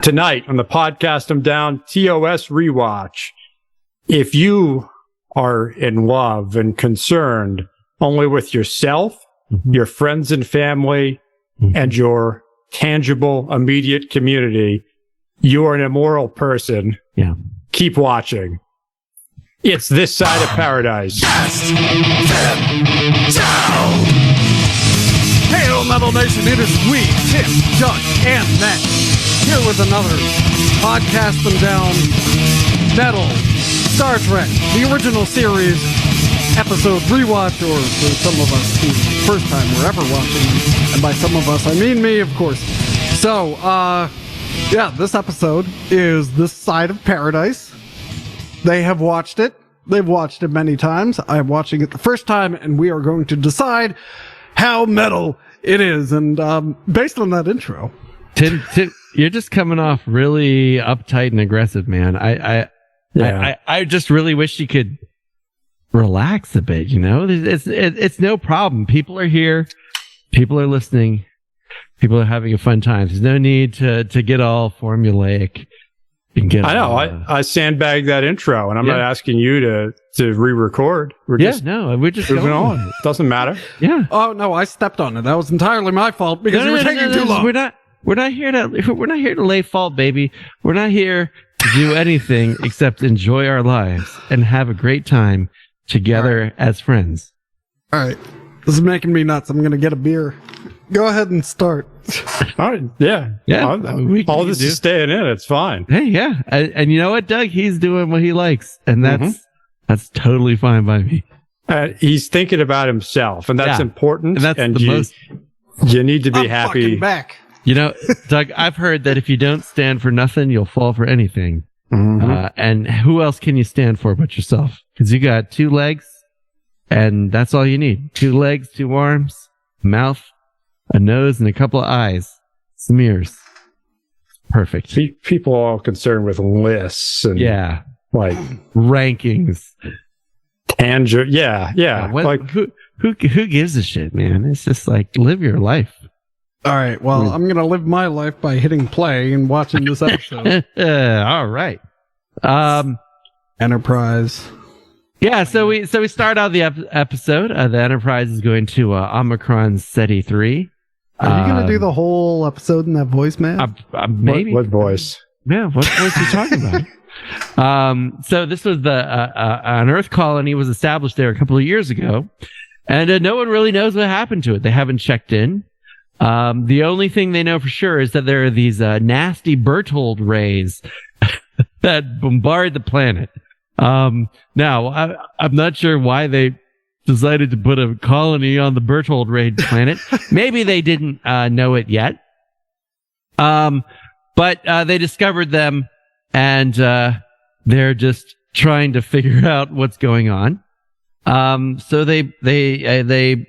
Tonight on the podcast, I'm down TOS Rewatch. If you are in love and concerned only with yourself, your friends and family, and your tangible, immediate community, you are an immoral person. Yeah. Keep watching. It's This Side of Paradise. Cast them down! Hail, Metal Nation! It is we, Tim, Doug, and Matt, here with another Podcast Them Down Metal Star Trek, the original series episode rewatch, or for some of us, the first time we're ever watching, and by some of us, I mean me, of course. So, yeah, this episode is This Side of Paradise. They have watched it. They've watched it many times. I'm watching it the first time, and we are going to decide how metal it is. And based on that intro, Tim, you're just coming off really uptight and aggressive, man. I just really wish you could relax a bit. You know, it's no problem. People are here. People are listening. People are having a fun time. There's no need to get all formulaic. I know. I sandbagged that intro, and I'm not asking you to re-record. We're just moving on. It doesn't matter. Yeah. Oh no, I stepped on it. That was entirely my fault because you were taking too long. We're not here to lay fault, baby. We're not here to do anything except enjoy our lives and have a great time together as friends. All right. This is making me nuts. I'm going to get a beer. Go ahead and start. All right. Yeah. All this is staying in. It's fine. Hey, yeah. And you know what, Doug? He's doing what he likes. And that's totally fine by me. He's thinking about himself, and that's important. And that's you need to be happy. Fucking back. You know, Doug, I've heard that if you don't stand for nothing, you'll fall for anything. And who else can you stand for but yourself? Because you got 2 legs, and that's all you need. 2 legs, 2 arms, mouth, a nose, and a couple of eyes. Smears. Perfect. People are all concerned with lists and like rankings. Who who gives a shit, man? It's just like, live your life. All right. Well, I'm going to live my life by hitting play and watching this episode. All right. Enterprise. Yeah, so we start out the episode. The Enterprise is going to Omicron Ceti 3. Are you going to do the whole episode in that voice, man? Maybe. What voice? Yeah, what voice are you talking about? So this was an Earth colony was established there a couple of years ago, and no one really knows what happened to it. They haven't checked in. The only thing they know for sure is that there are these nasty Berthold rays that bombard the planet. Now, I'm not sure why they decided to put a colony on the Berthold Ray planet. Maybe they didn't know it yet. But they discovered them, and they're just trying to figure out what's going on. So they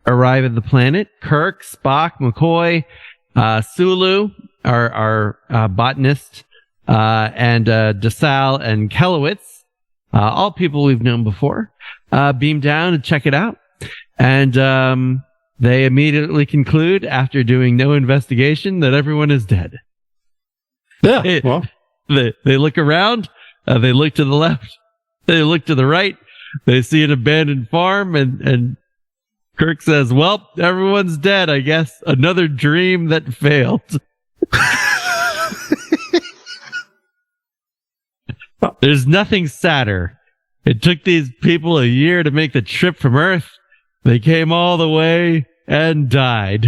arrive at the planet. Kirk, Spock, McCoy, Sulu, our botanist, and DeSalle and Kelowitz. All people we've known before, beam down to check it out. And they immediately conclude, after doing no investigation, that everyone is dead. Yeah. Well, they look around, they look to the left, they look to the right, they see an abandoned farm, and Kirk says, well, everyone's dead, I guess. Another dream that failed. There's nothing sadder. It took these people a year to make the trip from Earth. They came all the way and died.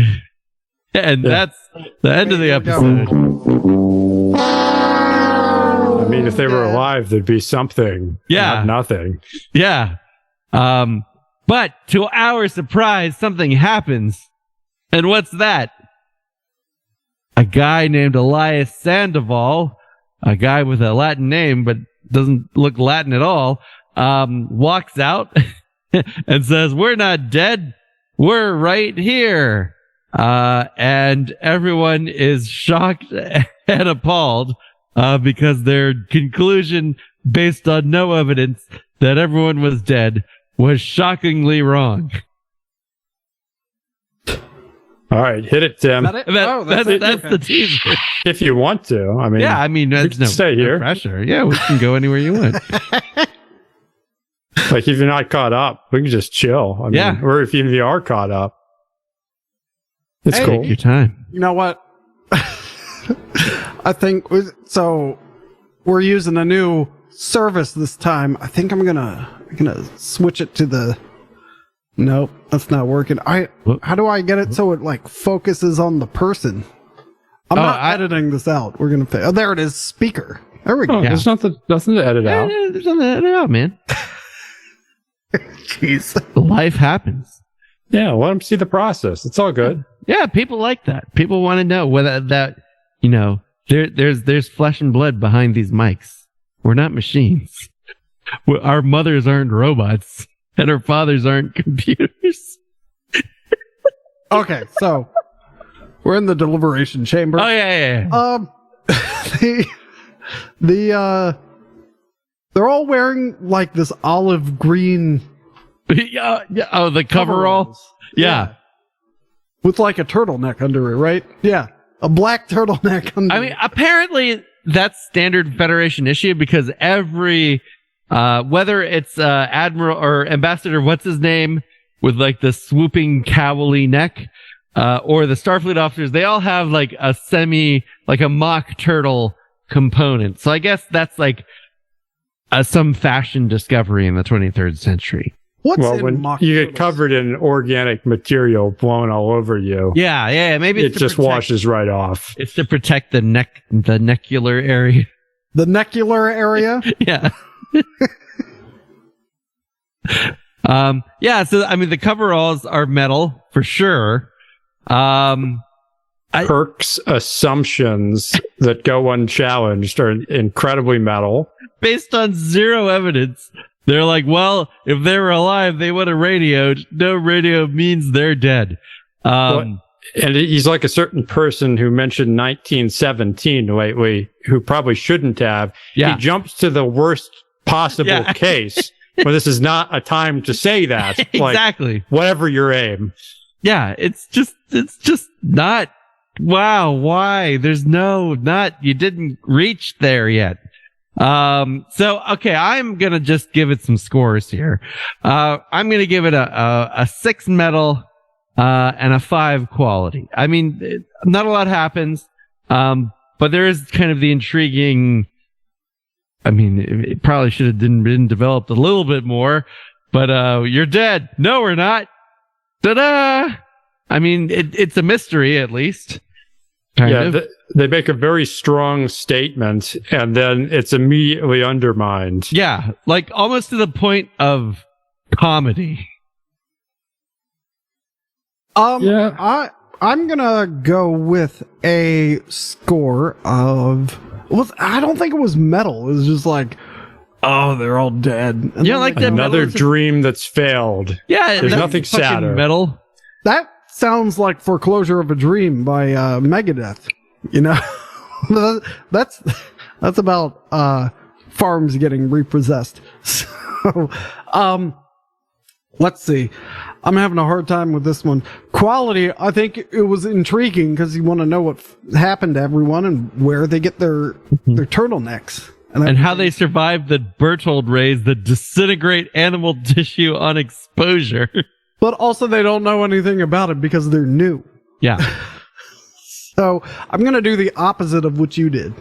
And that's the end of the episode. I mean, if they were alive, there'd be something. Yeah. Not nothing. Yeah. But to our surprise, something happens. And what's that? A guy named Elias Sandoval, a guy with a Latin name, but doesn't look Latin at all, walks out and says, we're not dead. We're right here. And everyone is shocked and appalled because their conclusion, based on no evidence that everyone was dead, was shockingly wrong. All right, hit it, Tim. Is that it? That's okay. the teaser. If you want to. I mean, Yeah, I mean, you that's can stay here. pressure. Yeah, we can go anywhere you want. Like, if you're not caught up, we can just chill. I mean, Yeah. Or if you are caught up. It's Hey. cool. Take your time. You know what? I think so. We're using a new service this time. I think I'm gonna switch it to the. Nope, that's not working. How do I get it so it like focuses on the person? I'm not editing this out. We're gonna. Oh, there it is. Speaker. There we go. Oh, there's nothing to edit out. There's nothing to know, man. Jeez. Life happens. Yeah, let them see the process. It's all good. Yeah, people like that. People want to know whether that, you know, there's flesh and blood behind these mics. We're not machines. Our mothers aren't robots, and our fathers aren't computers. Okay, so we're in the deliberation chamber. Oh yeah. They're all wearing like this olive green Yeah. Oh, the coverall. coveralls. Yeah. With like a turtleneck under it, right? Yeah. A black turtleneck under I mean, apparently that's standard Federation issue because every, whether it's Admiral or Ambassador, what's his name, with like the swooping cowly neck, or the Starfleet officers, they all have like a mock turtle component. So I guess that's like some fashion discovery in the 23rd century. What's Well, in when mock you turtles? get covered in organic material blown all over you, Yeah. Maybe it it's to just protect- washes right off. It's to protect the necular area. The necular area? Yeah. Yeah, so I mean the coveralls are metal for sure. Kirk's assumptions that go unchallenged are incredibly metal. Based on zero evidence. They're like, well, if they were alive, they would have radioed. No radio means they're dead. And he's like a certain person who mentioned 1917 lately, who probably shouldn't have. Yeah. He jumps to the worst possible case, but this is not a time to say that. Exactly. Like, whatever your aim. Yeah, it's just not. Wow, why? You didn't reach there yet. So, okay, I'm gonna just give it some scores here. I'm gonna give it a 6 metal, and a 5 quality. I mean, not a lot happens, but there is kind of the intriguing, I mean, it probably should have been developed a little bit more, but, you're dead. No, we're not. Ta-da! I mean, it's a mystery, at least. Kind of. They make a very strong statement, and then it's immediately undermined. Yeah, like almost to the point of comedy. Yeah. I'm gonna go with a score of. Well, I don't think it was metal. It was just like, oh, they're all dead. And Yeah, then, like that Another metal- dream that's failed. Yeah, There's that's nothing fucking sadder. Metal. that sounds like Foreclosure of a Dream by Megadeth. You know, that's about farms getting repossessed. So, let's see. I'm having a hard time with this one. Quality, I think it was intriguing because you want to know what happened to everyone and where they get their turtlenecks. And how they survive the Berthold rays that disintegrate animal tissue on exposure. But also they don't know anything about it because they're new. Yeah. So I'm going to do the opposite of what you did.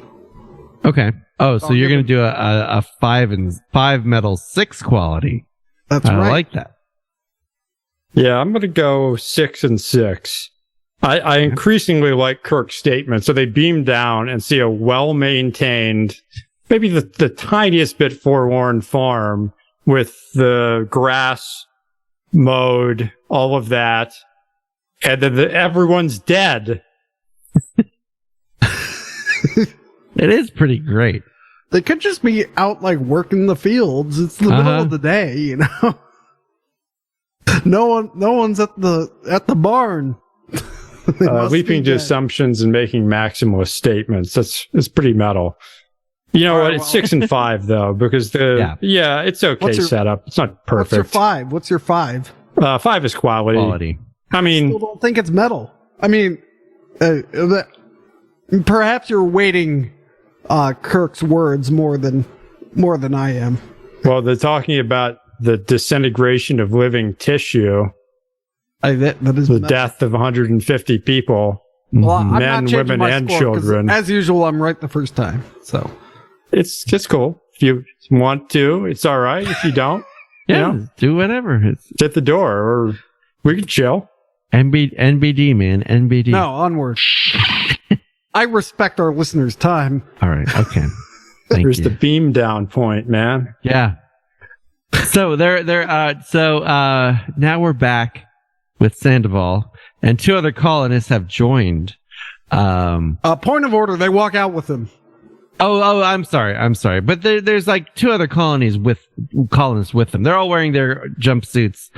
Okay. Oh, so I'll you're give going to do a 5 metal 6 quality. That's I right. like that. Yeah, I'm going to go 6 and 6. I increasingly like Kirk's statement. So they beam down and see a well-maintained, maybe the tiniest bit forlorn farm with the grass mowed, all of that. And then everyone's dead. It is pretty great. They could just be out like working the fields. It's the middle of the day, you know. No one's at the barn. They must Leaping be to dead. assumptions and making maximalist statements. It's pretty metal. You know what? It's 6 and 5 though, because it's okay What's your- setup. It's not What's your perfect. 5? What's your 5? 5 is quality. Quality. I mean, People don't think it's metal. I mean, perhaps you're weighting Kirk's words more than I am. Well, they're talking about the disintegration of living tissue, That is the death of 150 people, well, I'm not men, changing women, my and score, 'cause children. as usual, I'm right the first time. So It's just cool. If you want to, it's all right. If you don't, Yeah, you know, do whatever. It's it's at the door, or we can chill. NBD, man. NBD. no, onward. I respect our listeners' time. All right. Okay. Thank There's you. the beam down point, man. Yeah. So now we're back with Sandoval, and 2 other colonists have joined. Point of order, they walk out with him. Oh, I'm sorry. But there's like 2 other colonists with them. They're all wearing their jumpsuits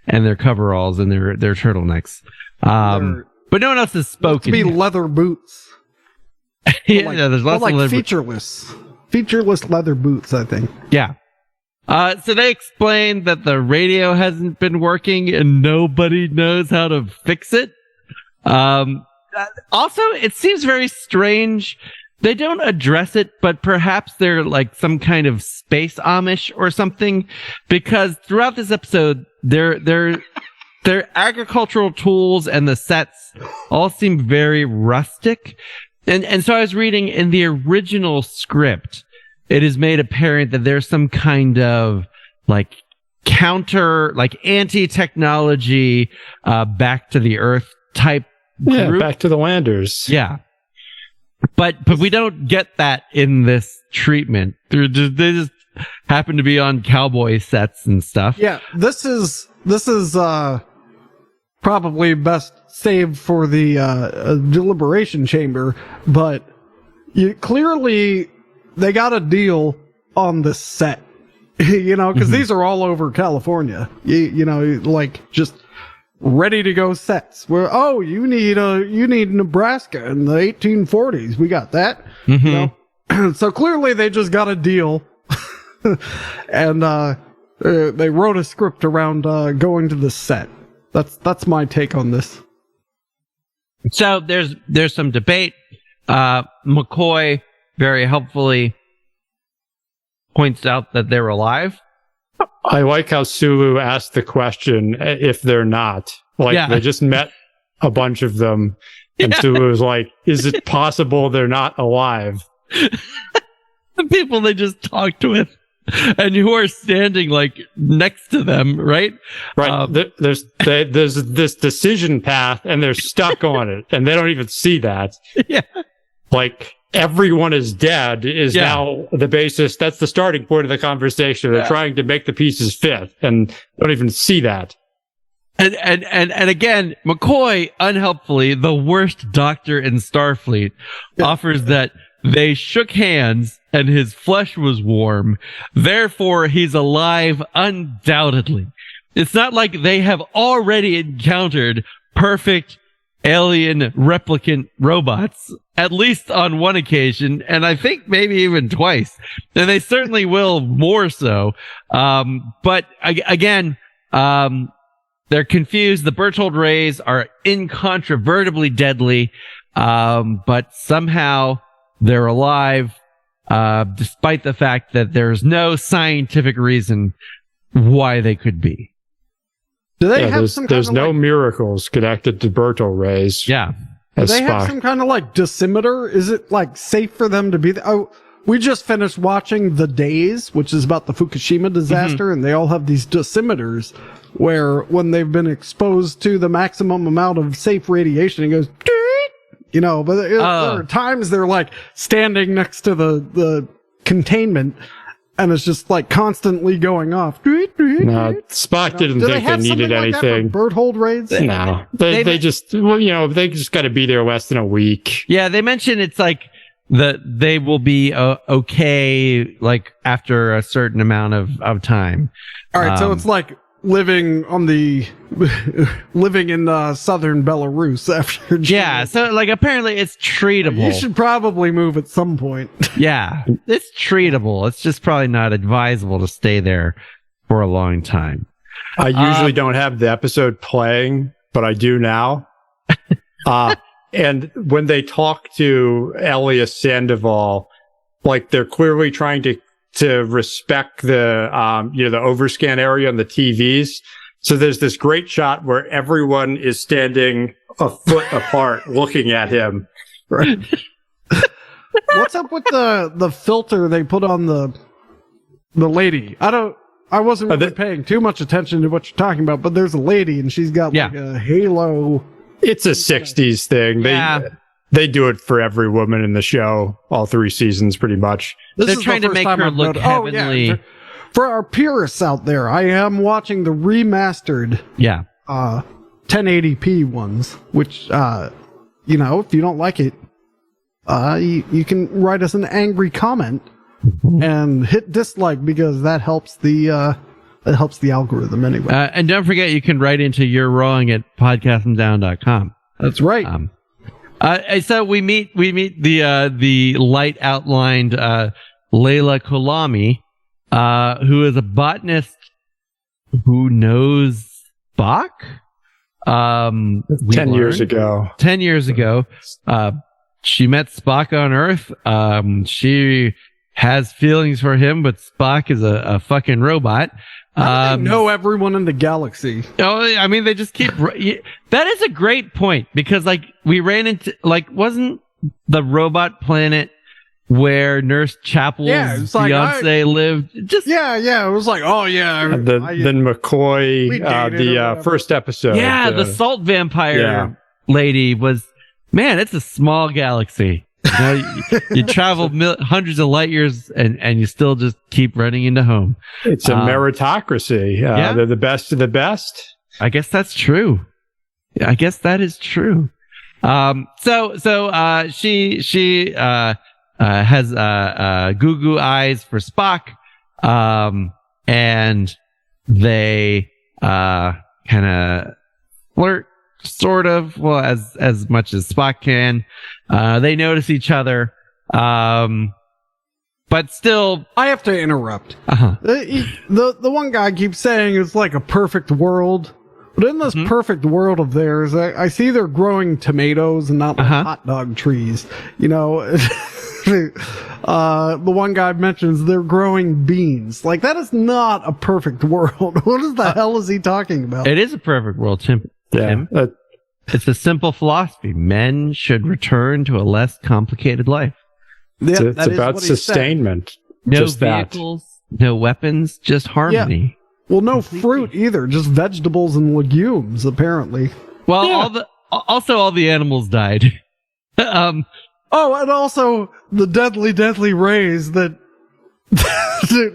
and their coveralls and their turtlenecks. But no one else has spoken. To be leather boots. Yeah, Like, there's lots like of featureless leather boots, I think. Yeah. So they explained that the radio hasn't been working and nobody knows how to fix it. Also, it seems very strange. They don't address it, but perhaps they're like some kind of space Amish or something, because throughout this episode, their agricultural tools and the sets all seem very rustic. And so I was reading in the original script, it is made apparent that there's some kind of like anti-technology, back to the Earth type Yeah, group. back to the landers. Yeah. But we don't get that in this treatment. They just happen to be on cowboy sets and stuff. Yeah, this is probably best saved for the deliberation chamber, but clearly they got a deal on the set, because these are all over California, like just ready to go sets where, you need Nebraska in the 1840s. We got that. So clearly they just got a deal and they wrote a script around going to the set. That's my take on this. So there's some debate. McCoy very helpfully points out that they're alive. I like how Sulu asked the question if they're not. Like, they just met a bunch of them, and Sulu was like, is it possible they're not alive? The people they just talked with, and who are standing like next to them, right? Right. There's this decision path, and they're stuck on it, and they don't even see that. Yeah. Like, everyone is dead is now the basis. That's the starting point of the conversation. They're trying to make the pieces fit, and don't even see that. And again, McCoy, unhelpfully, the worst doctor in Starfleet, offers that they shook hands and his flesh was warm. Therefore, he's alive undoubtedly. It's not like they have already encountered perfect alien replicant robots, at least on one occasion, and I think maybe even twice. And they certainly will more so. But again, they're confused. The Berthold rays are incontrovertibly deadly, but somehow they're alive, despite the fact that there's no scientific reason why they could be. Do they have some there's kind of no miracles connected to Berthold rays. Yeah. Do they have some kind of like dosimeter? Is it like safe for them to be there? Oh, we just finished watching The Days, which is about the Fukushima disaster, and they all have these dosimeters where when they've been exposed to the maximum amount of safe radiation, it goes, but there are times they're like standing next to the containment, and it's just like constantly going off. No, Spock didn't think they needed anything. Berthold raids? No, they just got to be there less than a week. Yeah, they mentioned it's like they will be okay, like after a certain amount of time. All right, so it's like living in southern Belarus after. Yeah, so like apparently it's treatable. You should probably move at some point. Yeah, it's treatable. It's just probably not advisable to stay there for a long time. I usually don't have the episode playing, but I do now. And when they talk to Elias Sandoval, like they're clearly trying to respect the the overscan area on the TVs. So there's this great shot where everyone is standing a foot apart looking at him. Right. What's up with the filter they put on the lady? I wasn't really paying too much attention to what you're talking about, but there's a lady and she's got like a halo. It's a 60s thing. They do it for every woman in the show, all 3 seasons pretty much. They're trying to make her look heavenly. Oh, yeah. For our purists out there, I am watching the remastered 1080p ones, which, if you don't like it, you can write us an angry comment and hit dislike because that helps the algorithm anyway. And don't forget, you can write into You're Wrong at podcastanddown.com. That's right. So we meet the light outlined Layla Kulami, who is a botanist who knows Spock. 10 years ago. 10 years ago, she met Spock on Earth. She has feelings for him, but Spock is a fucking robot. How do they know everyone in the galaxy? Oh, I mean, they just keep. That is a great point because, we ran into wasn't the robot planet where Nurse Chapel's fiance lived? Just it was like, oh yeah. Then McCoy, the first episode. Yeah, the salt vampire lady was. Man, it's a small galaxy. You travel hundreds of light years and you still just keep running into home. It's a meritocracy. They're the best of the best. I guess that's true. I guess that is true. So she has goo eyes for Spock. And they kind of flirt. Sort of, well, as much as Spock can. They notice each other, but still. I have to interrupt. The one guy keeps saying it's like a perfect world, but in this perfect world of theirs, I see they're growing tomatoes and not like hot dog trees. The one guy mentions they're growing beans. Like, that is not a perfect world. What the hell is he talking about? It is a perfect world, Tim. Yeah. It's a simple philosophy. Men should return to a less complicated life. Yeah, it's about sustainment. No just vehicles, no weapons, just harmony. Well, no fruit either, just vegetables and legumes, apparently. Well, all the animals died. And also the deadly rays that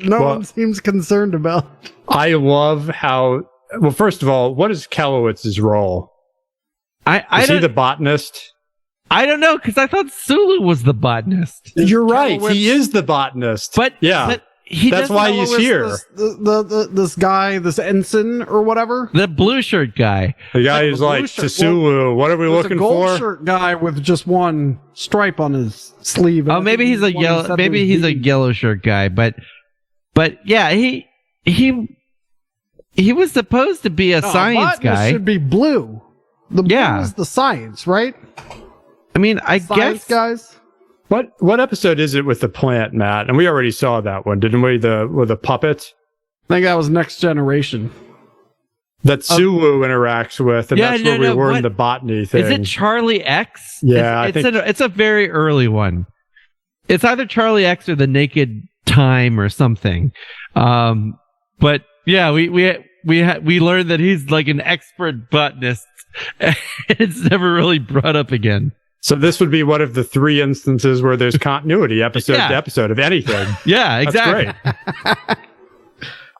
no one seems concerned about. I love how. Well, first of all, what is Kelowitz's role? Is he the botanist? I don't know, because I thought Sulu was the botanist. You're right. He is the botanist. But that's why he's here. This guy, this ensign or whatever. The blue shirt guy. The guy who's like, to Sulu, what are we looking for? Gold shirt guy with just one stripe on his sleeve. Oh, maybe he's a yellow. Maybe he's a yellow shirt guy. But yeah, he was supposed to be a science guy. Should be blue. The blue is the science, right? I mean, I science guess, guys. What episode is it with the plant, Matt? And we already saw that one, didn't we? With the puppet. I think that was Next Generation. That Sulu interacts with, and that's where we learn the botany thing. Is it Charlie X? Yeah, it's a very early one. It's either Charlie X or the Naked Time or something. But yeah, we learned that he's like an expert botanist. It's never really brought up again. So this would be one of the 3 instances where there's continuity, episode to episode of anything. Yeah, exactly.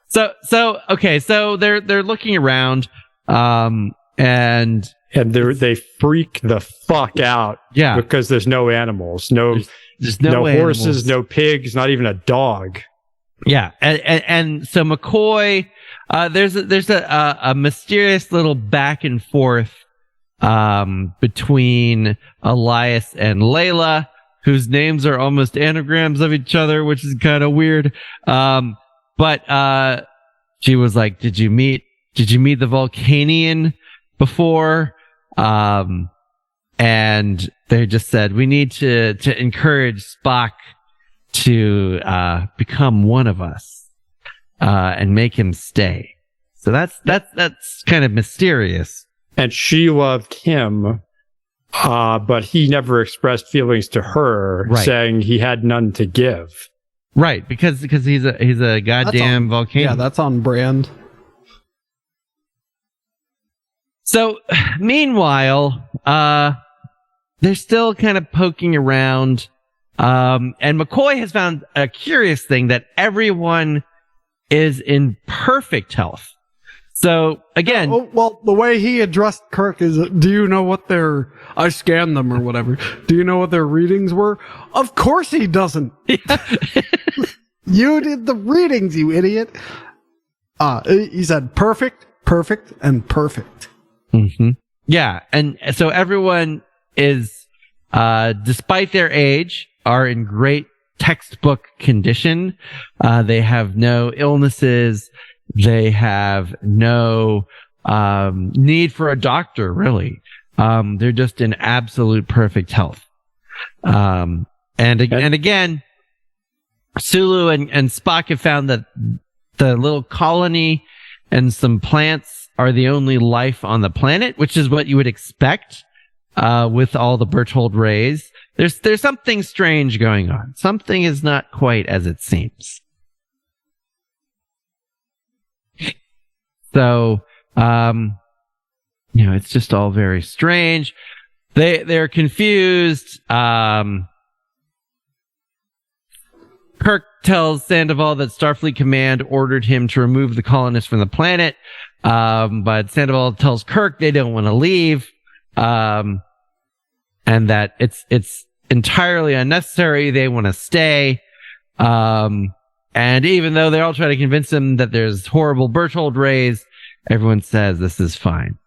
So they're looking around, and they freak the fuck out. Yeah, because there's no animals, there's no horses, no pigs, not even a dog. Yeah, and so McCoy, there's a mysterious little back and forth between Elias and Layla, whose names are almost anagrams of each other, which is kind of weird. But she was like, "Did you meet the Vulcanian before?" And they just said, we need to encourage Spock to become one of us and make him stay. So that's kind of mysterious. And she loved him, but he never expressed feelings to her, saying he had none to give. Right, because he's a goddamn volcano. Yeah, that's on brand. So, meanwhile, they're still kind of poking around. And McCoy has found a curious thing that everyone is in perfect health. So, again... well, the way he addressed Kirk is, do you know what their... I scanned them or whatever. Do you know what their readings were? Of course he doesn't. You did the readings, you idiot. He said perfect, perfect, and perfect. Mm-hmm. Yeah, and so everyone is, despite their age, are in great textbook condition. They have no illnesses. They have no need for a doctor, really. They're just in absolute perfect health. And again, Sulu and Spock have found that the little colony and some plants are the only life on the planet, which is what you would expect with all the Berthold rays. There's something strange going on. Something is not quite as it seems. So, it's just all very strange. They're confused. Kirk tells Sandoval that Starfleet Command ordered him to remove the colonists from the planet. But Sandoval tells Kirk they don't want to leave. And that it's entirely unnecessary. They want to stay. And even though they all try to convince him that there's horrible Berthold rays, everyone says this is fine.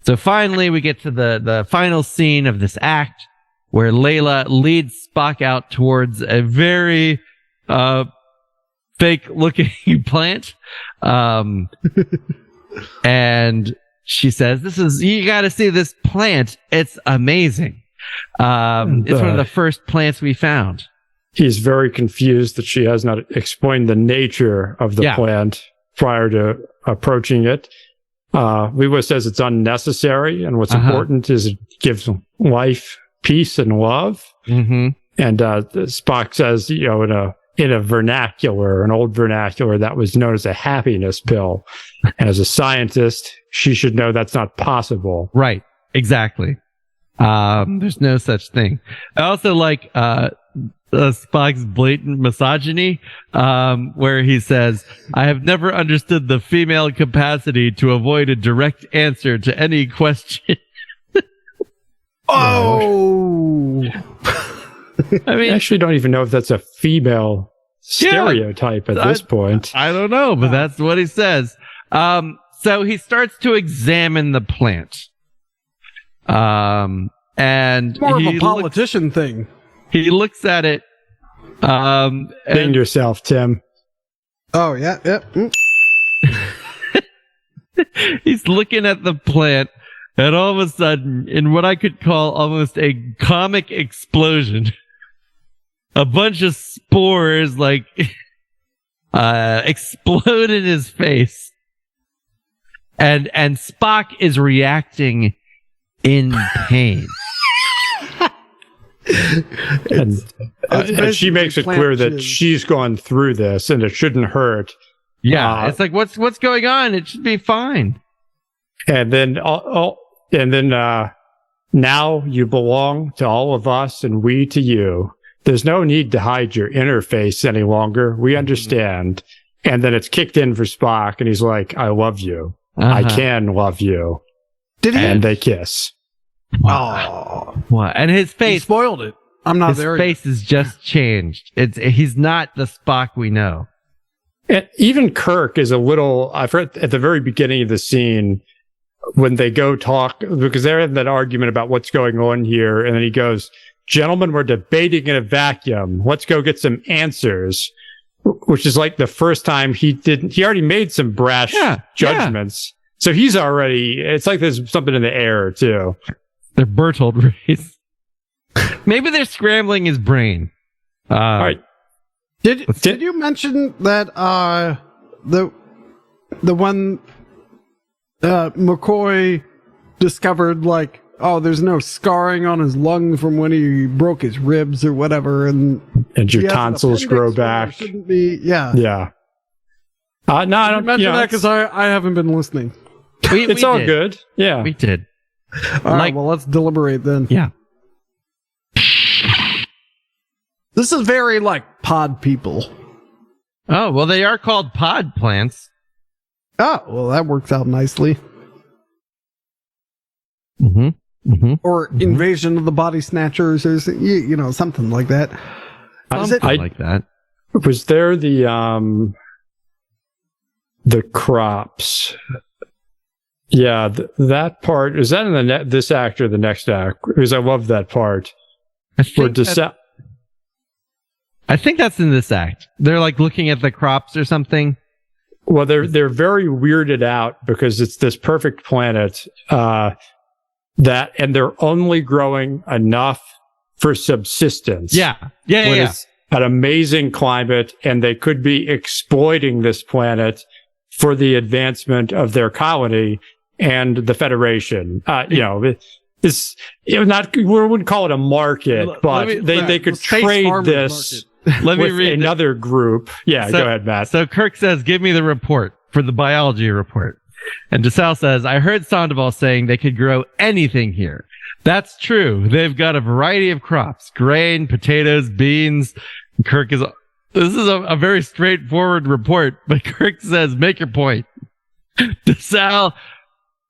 So finally, we get to the final scene of this act where Layla leads Spock out towards a very fake-looking plant. And she says, you got to see this plant. It's amazing. It's one of the first plants we found. He's very confused that she has not explained the nature of the plant prior to approaching it. Leela says it's unnecessary, and what's important is it gives life, peace, and love. Mm-hmm. And Spock says, in a vernacular, an old vernacular, that was known as a happiness pill. And as a scientist, she should know that's not possible. Right. Exactly. There's no such thing. I also like Spock's blatant misogyny, where he says, I have never understood the female capacity to avoid a direct answer to any question. Oh! I mean, I actually don't even know if that's a female stereotype at this point. I don't know, but that's what he says. So he starts to examine the plant. And more of a politician thing. He looks at it. Think yourself, Tim. Oh, yeah. Mm. He's looking at the plant, and all of a sudden, in what I could call almost a comic explosion, a bunch of spores explode in his face, and Spock is reacting in pain. And she makes it clear that she's gone through this and it shouldn't hurt. Yeah, it's like what's going on? It should be fine. And then now you belong to all of us and we to you. There's no need to hide your interface any longer. We understand. And then it's kicked in for Spock, and he's like, "I love you. I can love you." Did he? And they kiss. Oh, what? And his face he spoiled it. I'm not there. His face has just changed. He's not the Spock we know. And even Kirk is a little. I've heard at the very beginning of the scene when they go talk, because they're in that argument about what's going on here, and then he goes, "Gentlemen, we're debating in a vacuum. Let's go get some answers." Which is like the first time he already made some brash judgments. So he's already. It's like there's something in the air too. They're Bertold rays. Maybe they're scrambling his brain. All right. Did you mention that the one McCoy discovered, like, oh, there's no scarring on his lung from when he broke his ribs or whatever, and your tonsils grow back. Shouldn't be, yeah. Yeah. No, I don't mention that because I haven't been listening. It's all good. Yeah, we did. All right, well, let's deliberate then. Yeah. This is very like pod people. Oh, well, they are called pod plants. Oh, well, that works out nicely. Mm-hmm. Mm-hmm. Or Invasion of the Body Snatchers, or you know, something like that. Something like that. Was there the crops? Yeah, that part, is that in this act or the next act? Because I love that part. I think that's in this act. They're like looking at the crops or something. Well, they're very weirded out because it's this perfect planet and they're only growing enough for subsistence. Yeah. It's an amazing climate, and they could be exploiting this planet for the advancement of their colony and the Federation. It's we wouldn't call it a market, but they could trade this. Let me read another group. Yeah, go ahead, Matt. So Kirk says, give me the report for the biology report. And DeSalle says, I heard Sandoval saying they could grow anything here. That's true. They've got a variety of crops, grain, potatoes, beans. This is a very straightforward report, but Kirk says, make your point. DeSalle,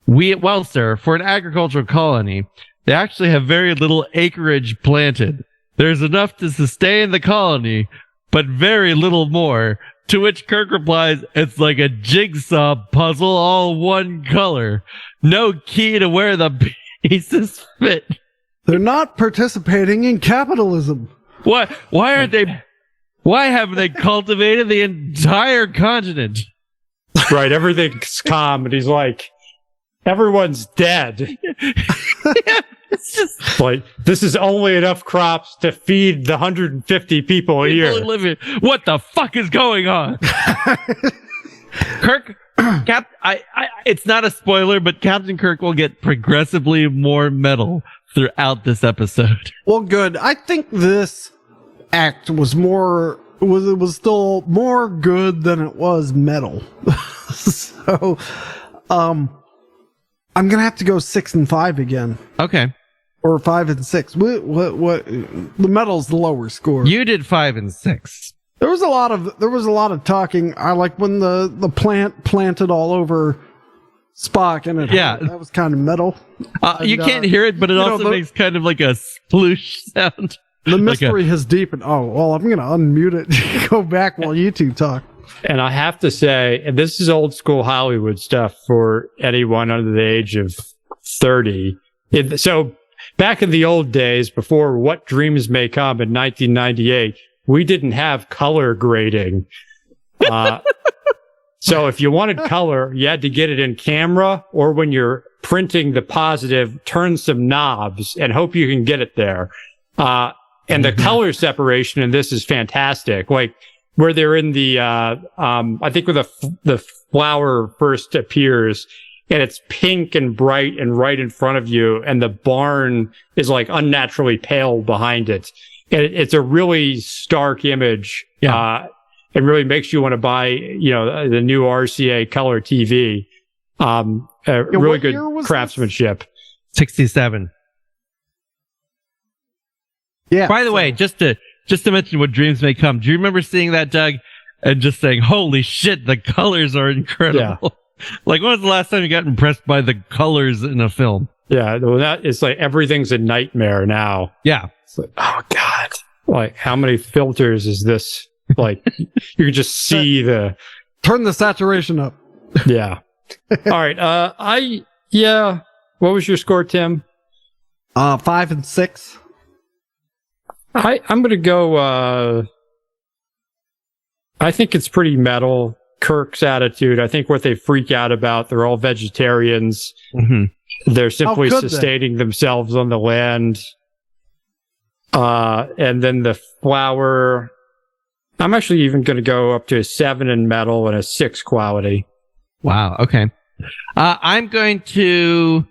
well, sir, for an agricultural colony, they actually have very little acreage planted. There's enough to sustain the colony, but very little more. To which Kirk replies, it's like a jigsaw puzzle, all one color. No key to where the pieces fit. They're not participating in capitalism. Why haven't they cultivated the entire continent? Right, everything's calm, and he's like, everyone's dead. It's just like, this is only enough crops to feed the 150 people a year. What the fuck is going on? Kirk, it's not a spoiler, but Captain Kirk will get progressively more metal throughout this episode. Well, good. I think this act was still more good than it was metal. So, I'm gonna have to go 6 and 5 again. Okay. Or 5 and 6. What? The metal's the lower score. You did 5 and 6. There was a lot of talking. I like when the plant planted all over Spock, and that was kind of metal. You can't hear it, but it also makes kind of like a sploosh sound. The mystery has deepened. Oh, well, I'm gonna unmute it. Go back while you two talk. And I have to say, and this is old school Hollywood stuff for anyone under the age of 30. So back in the old days, before What Dreams May Come in 1998, we didn't have color grading. So if you wanted color, you had to get it in camera, or when you're printing the positive, turn some knobs and hope you can get it there. And the color separation in this is fantastic. Like, where they're in the, I think where the flower first appears, and it's pink and bright and right in front of you, and the barn is like unnaturally pale behind it. And it's a really stark image. Yeah. It really makes you want to buy, the new RCA color TV. Really good craftsmanship. 67. Yeah. By the way, just to mention What Dreams May Come, do you remember seeing that, Doug, and just saying, holy shit, the colors are incredible? Yeah. Like, when was the last time you got impressed by the colors in a film? Yeah, well, it's like everything's a nightmare now. Yeah. It's like, oh, God. Like, how many filters is this? Like, you can just see Turn the saturation up. Yeah. All right. What was your score, Tim? 5 and 6. I'm going to go, I think it's pretty metal. Kirk's attitude. I think what they freak out about, they're all vegetarians. Mm-hmm. They're simply could they? sustaining themselves on the land. And then the flower, I'm actually even going to go up to a 7 in metal and a 6 quality. Wow. Okay. I'm going to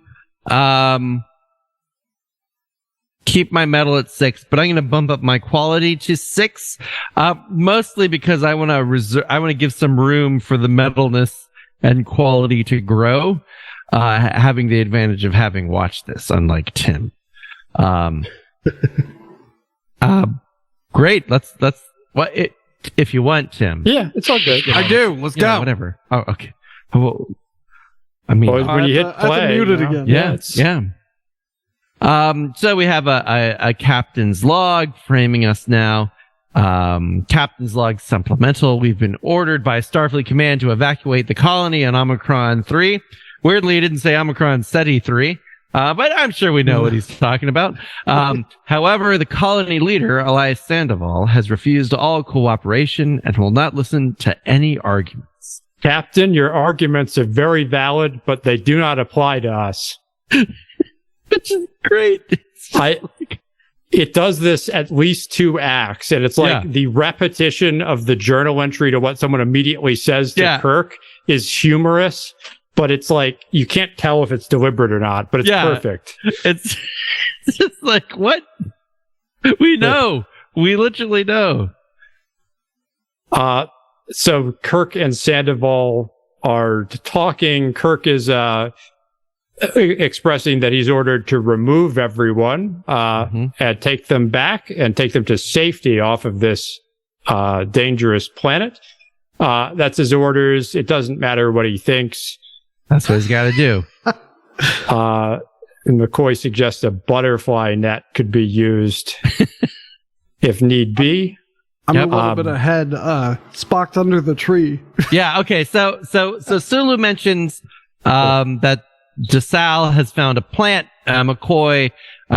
keep my metal at 6, but I'm going to bump up my quality to 6, mostly because I want to give some room for the metalness and quality to grow, having the advantage of having watched this, unlike Tim. Great. Let's if you want, Tim. Yeah, it's all good. I do. Let's go. Whatever. Oh, okay. Well, I mean, Well, when you hit I have to play, mute it you know? again. Yeah. So we have a captain's log framing us now. Captain's log supplemental. We've been ordered by Starfleet Command to evacuate the colony on Omicron 3. Weirdly, it didn't say Omicron SETI 3. But I'm sure we know what he's talking about. However, the colony leader, Elias Sandoval, has refused all cooperation and will not listen to any arguments. Captain, your arguments are very valid, but they do not apply to us. Which is great. It does this at least 2 acts, and it's like the repetition of the journal entry to what someone immediately says to Kirk is humorous, but it's like you can't tell if it's deliberate or not, but it's perfect. It's just like, what? We know. We literally know. So Kirk and Sandoval are talking. Kirk is expressing that he's ordered to remove everyone and take them back and take them to safety off of this dangerous planet. That's his orders. It doesn't matter what he thinks. That's what he's got to do. And McCoy suggests a butterfly net could be used if need be. I'm a little bit ahead. Spock's under the tree. Yeah. Okay. So Sulu mentions that DeSalle has found a plant. McCoy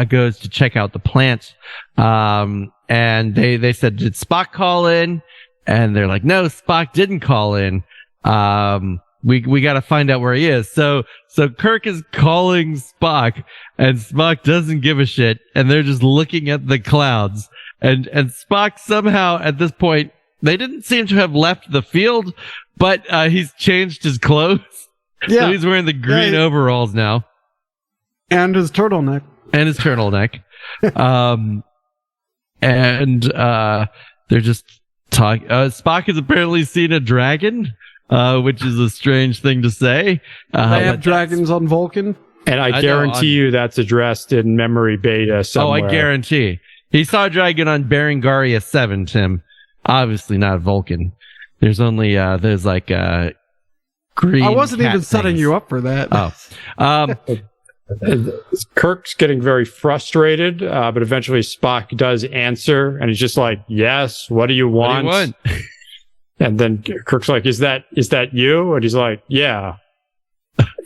goes to check out the plant. And they said, did Spock call in? And they're like, no, Spock didn't call in. We got to find out where he is. So Kirk is calling Spock, and Spock doesn't give a shit, and they're just looking at the clouds. And Spock somehow at this point, they didn't seem to have left the field, but he's changed his clothes. Yeah. So he's wearing the green overalls now. And his turtleneck. And they're just talking. Spock has apparently seen a dragon. Which is a strange thing to say. They have dragons on Vulcan. And I guarantee you that's addressed in memory beta somewhere. Oh, I guarantee. He saw a dragon on Berengaria 7, Tim. Obviously not Vulcan. There's only, there's like, green. I wasn't even things. setting you up for that. Kirk's getting very frustrated, but eventually Spock does answer, and he's just like, yes, what do you want? What do you want? And then Kirk's like, is that you? And he's like, yeah.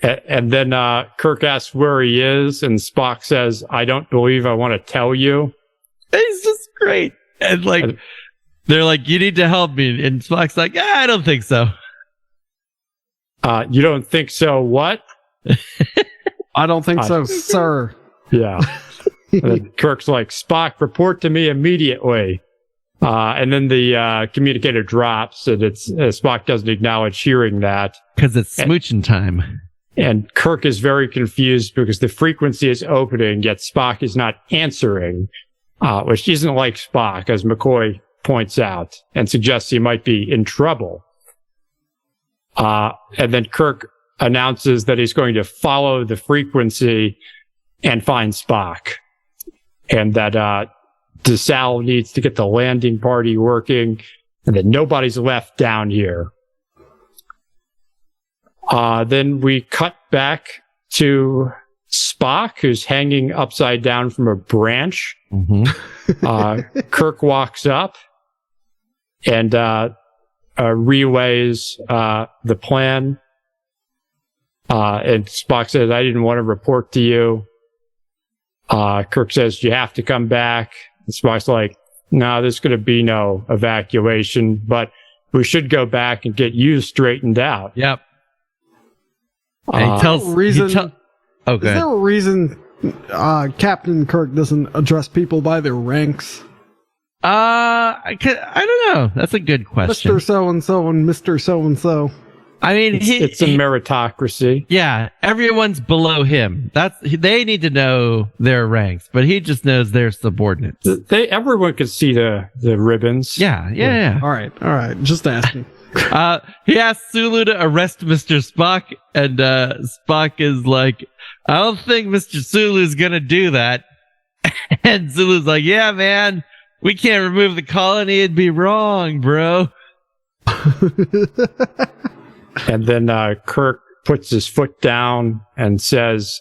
And then Kirk asks where he is, and Spock says, I don't believe I want to tell you. It's just great. And like, they're like, you need to help me. And Spock's like, I don't think so. You don't think so? What? I don't think so, sir. Yeah. And then Kirk's like, Spock, report to me immediately. And then the communicator drops, and it's Spock doesn't acknowledge hearing that. Because it's smooching time. And Kirk is very confused because the frequency is opening, yet Spock is not answering, which isn't like Spock, as McCoy points out, and suggests he might be in trouble. And then Kirk announces that he's going to follow the frequency and find Spock. And that DeSalle needs to get the landing party working, and that nobody's left down here. Then we cut back to Spock, who's hanging upside down from a branch. Kirk walks up and relays the plan. And Spock says, I didn't want to report to you. Kirk says, you have to come back. And Spock's like, no, there's going to be no evacuation, but we should go back and get you straightened out. Yep. And he tells Okay. Is there a reason Captain Kirk doesn't address people by their ranks? I don't know. That's a good question. Mr. So-and-so and Mr. So-and-so. I mean, it's a meritocracy. Yeah, everyone's below him. They need to know their ranks, but he just knows their subordinates. Everyone could see the ribbons. Yeah. All right. Just asking. He asks Sulu to arrest Mr. Spock, and Spock is like, I don't think Mr. Sulu's gonna do that. And Sulu's like, yeah, man, we can't remove the colony. It'd be wrong, bro. And then Kirk puts his foot down and says,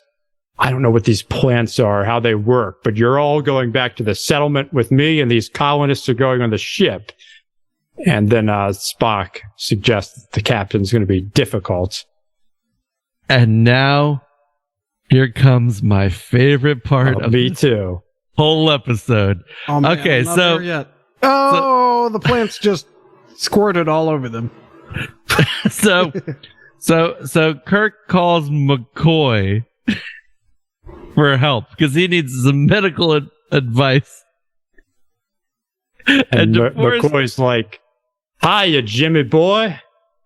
I don't know what these plants are, how they work, but you're all going back to the settlement with me, and these colonists are going on the ship. And then Spock suggests that the captain's going to be difficult. And now, here comes my favorite part of me too. Whole episode. Oh, man, okay, I'm not so there yet. The plants just squirted all over them. so Kirk calls McCoy for help because he needs some medical advice. And McCoy's like, hiya, Jimmy boy.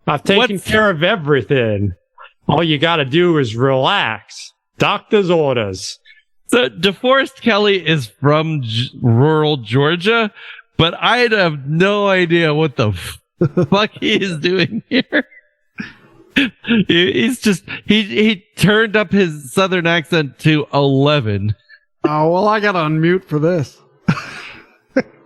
I've taken care of everything. All you got to do is relax. Doctor's orders. So DeForest Kelly is from rural Georgia, but I'd have no idea what the fuck he is doing here. He's just he turned up his southern accent to 11. Oh well, I gotta unmute for this.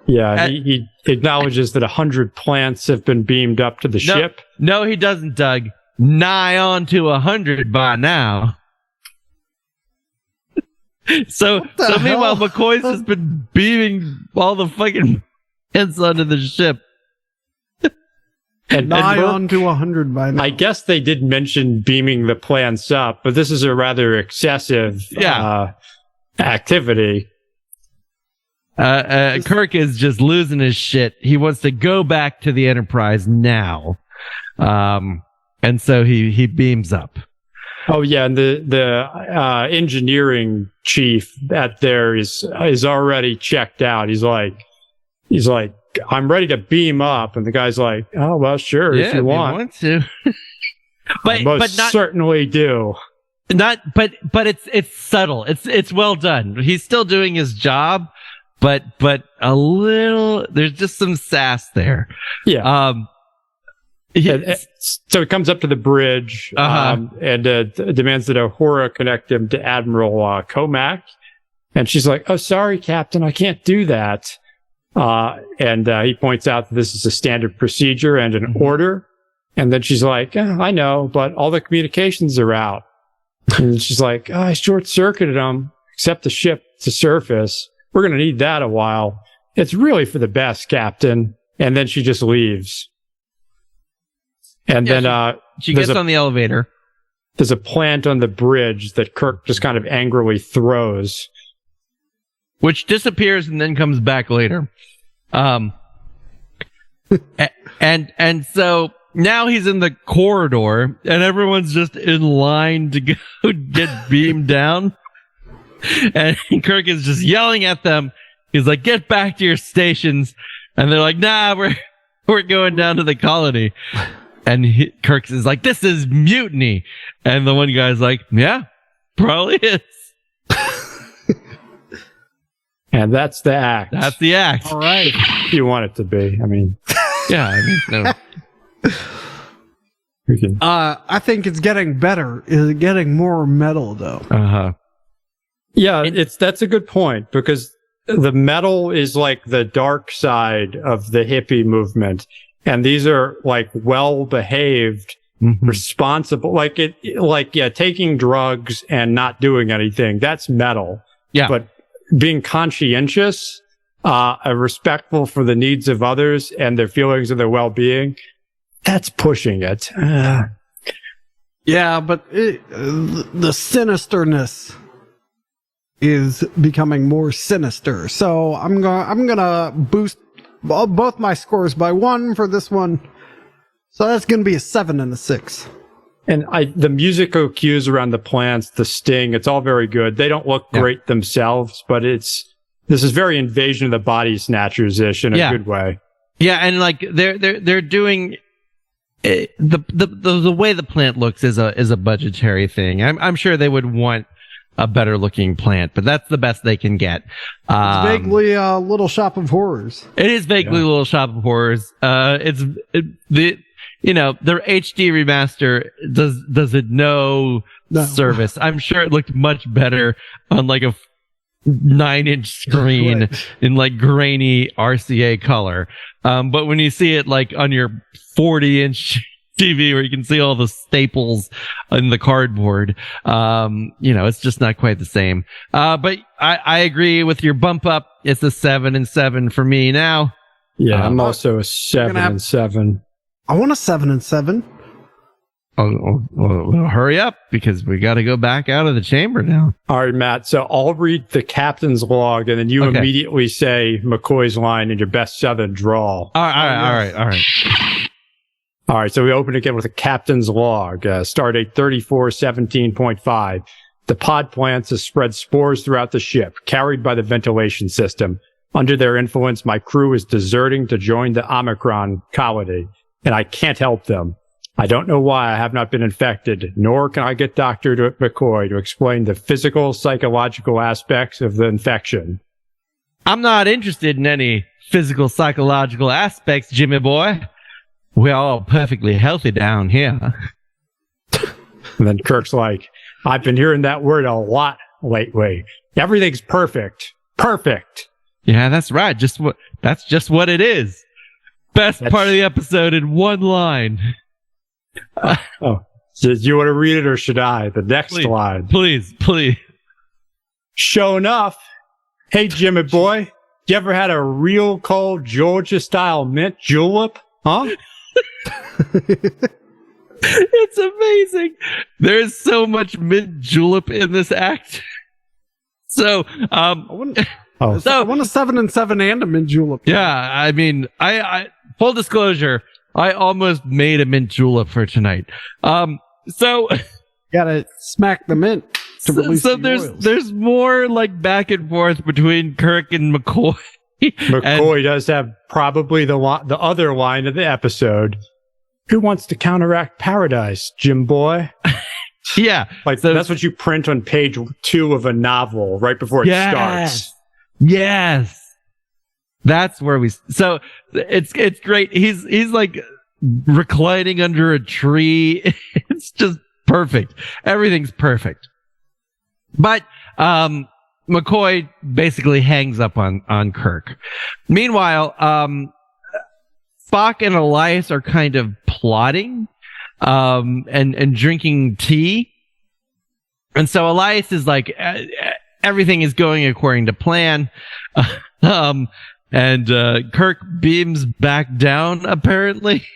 Yeah, he acknowledges that 100 plants have been beamed up to the ship. No, he doesn't, Doug. Nigh on to 100 by now. So meanwhile, McCoy's has been beaming all the fucking plants onto the ship. And nigh on to 100 by now. I guess they did mention beaming the plants up, but this is a rather excessive activity. Kirk is just losing his shit. He wants to go back to the Enterprise now. And so he beams up. Oh yeah, and the engineering chief at there is already checked out. He's like, I'm ready to beam up, and the guy's like, oh well, sure, if you want to. but not, certainly do. But it's subtle. It's well done. He's still doing his job, but a little. There's just some sass there. Yeah. So he comes up to the bridge and demands that Uhura connect him to Admiral Comac. And she's like, oh, sorry, Captain, I can't do that. And he points out that this is a standard procedure and an order. And then she's like, I know, but all the communications are out. And she's like, I short-circuited them, except the ship to surface. We're going to need that a while. It's really for the best, Captain. And then she just leaves. And then she gets on the elevator. There's a plant on the bridge that Kirk just kind of angrily throws, which disappears and then comes back later. And so now he's in the corridor and everyone's just in line to go get beamed down. And Kirk is just yelling at them. He's like, get back to your stations. And they're like, nah, we're going down to the colony. And Kirk is like, this is mutiny. And the one guy's like, yeah, probably is. And that's the act. That's the act. All right. If you want it to be. I mean, yeah. I mean, no. I think it's getting better. Is it getting more metal, though? Uh-huh. Yeah, that's a good point, because the metal is like the dark side of the hippie movement. And these are like well-behaved, responsible, taking drugs and not doing anything. That's metal. Yeah. But being conscientious, respectful for the needs of others and their feelings of their well-being, that's pushing it. Yeah, but the sinisterness is becoming more sinister. So I'm gonna boost both my scores by 1 for this one. So that's gonna be a 7 and a 6. And the musical cues around the plants, the sting, it's all very good. They don't look great themselves, but this is very Invasion of the Body Snatchers-ish in a good way. Yeah, and like they're doing the way the plant looks is a budgetary thing. I'm sure they would want a better looking plant, but that's the best they can get. It's vaguely Little Shop of Horrors. It is vaguely Little Shop of Horrors. Their HD remaster does it no service. I'm sure it looked much better on like a 9-inch screen in like grainy RCA color. But when you see it like on your 40-inch TV where you can see all the staples in the cardboard, it's just not quite the same. But I agree with your bump up. It's a 7 and 7 for me now. Yeah, I'm also a 7 and 7. I want a 7 and 7. Well, hurry up because we got to go back out of the chamber now. All right, Matt. So I'll read the captain's log, and then you immediately say McCoy's line in your best Southern drawl. All right. All right. So we open again with a captain's log. Stardate 3417.5. The pod plants have spread spores throughout the ship, carried by the ventilation system. Under their influence, my crew is deserting to join the Omicron colony, and I can't help them. I don't know why I have not been infected, nor can I get Dr. McCoy to explain the physical, psychological aspects of the infection. I'm not interested in any physical, psychological aspects, Jimmy boy. We're all perfectly healthy down here. And then Kirk's like, I've been hearing that word a lot lately. Everything's perfect. Perfect. Yeah, that's right. That's just what it is. Best part of the episode in one line. Do you want to read it or should I? The next line. Please. Sure enough. Hey, Jimmy boy. You ever had a real cold Georgia-style mint julep? Huh? It's amazing. There's so much mint julep in this act. So, I want a 7 and 7 and a mint julep. Yeah, I mean, I full disclosure, I almost made a mint julep for tonight. So gotta smack the mint to release the oils. There's more like back and forth between Kirk and McCoy. McCoy does have probably the other line of the episode. Who wants to counteract paradise, Jim boy? Yeah. That's what you print on page 2 of a novel right before it starts. Yes. That's where so it's great. He's like reclining under a tree. It's just perfect. Everything's perfect. But, McCoy basically hangs up on Kirk. Meanwhile, Spock and Elias are kind of plotting, and drinking tea. And so Elias is like, everything is going according to plan. And Kirk beams back down, apparently,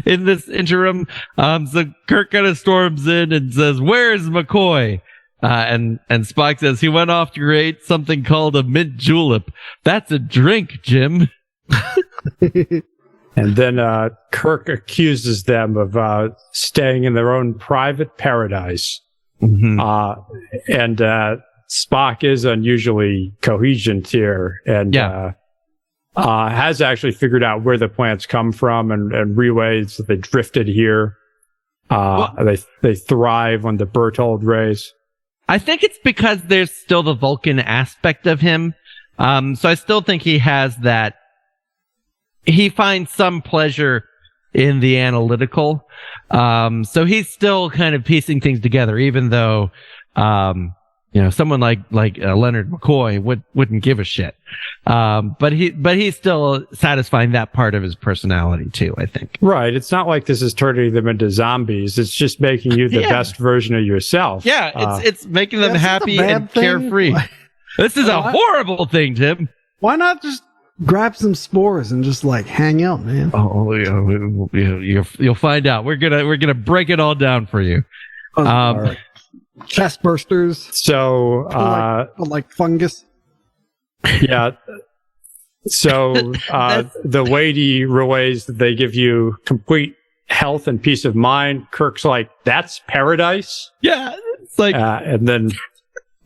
in this interim. So Kirk kind of storms in and says, "Where's McCoy?" And Spock says, "He went off to create something called a mint julep. That's a drink, Jim." And then Kirk accuses them of staying in their own private paradise. Mm-hmm. And Spock is unusually coherent here and has actually figured out where the plants come from and relays that they drifted here. They thrive on the Berthold rays. I think it's because there's still the Vulcan aspect of him. So I still think he has that. He finds some pleasure in the analytical. So he's still kind of piecing things together, even though, someone like Leonard McCoy wouldn't give a shit. But he's still satisfying that part of his personality too, I think. Right. It's not like this is turning them into zombies. It's just making you the best version of yourself. Yeah. It's making them happy and carefree. This is a horrible thing, Tim. Why not just grab some spores and just like hang out, man? Oh, you'll find out. We're gonna break it all down for you. All right. Chest bursters. So, like fungus. Yeah. So, the weighty relays that they give you complete health and peace of mind. Kirk's like, that's paradise. Yeah, it's like And then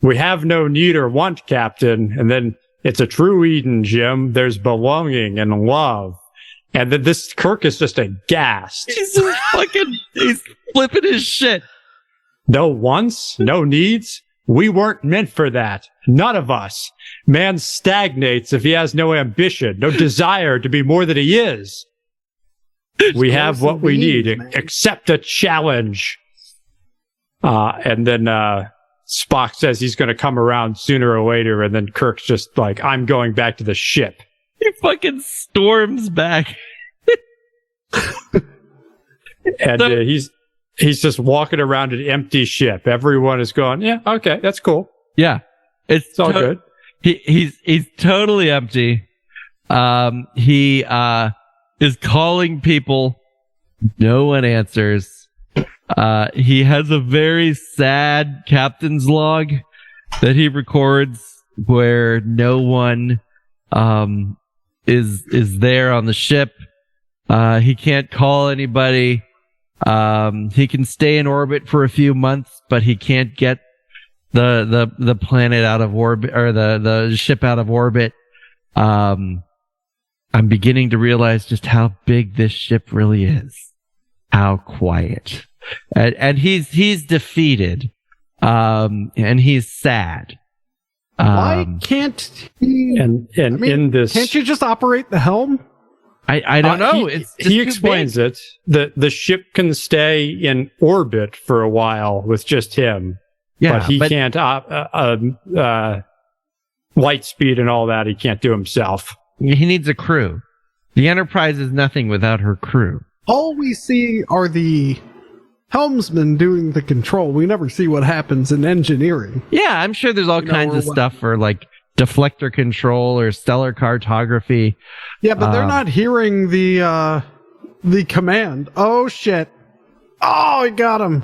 we have no need or want, Captain. And then it's a true Eden, Jim. There's belonging and love. And then this Kirk is just aghast. he's just he's flipping his shit. No wants, no needs. We weren't meant for that. None of us. Man stagnates if he has no ambition, no desire to be more than he is. We have what we need. Accept a challenge. And then Spock says he's going to come around sooner or later. And then Kirk's just like, I'm going back to the ship. He fucking storms back. And he's just walking around an empty ship. Everyone is going, yeah, okay, that's cool. Yeah, It's all good. He's totally empty. He is calling people. No one answers. He has a very sad captain's log that he records where no one is there on the ship. He can't call anybody. He can stay in orbit for a few months, but he can't get the planet out of orbit, or the ship out of orbit. I'm beginning to realize just how big this ship really is. How quiet. And he's defeated. And he's sad. Why can't he? In this, can't you just operate the helm? I don't know. He explains it. The ship can stay in orbit for a while with just him. Yeah, but he can't light speed and all that. He can't do himself. He needs a crew. The Enterprise is nothing without her crew. All we see are the helmsmen doing the control. We never see what happens in engineering. Yeah, I'm sure there's all kinds of stuff for like deflector control or stellar cartography. Yeah, but they're not hearing the command. Oh shit! Oh, I got him.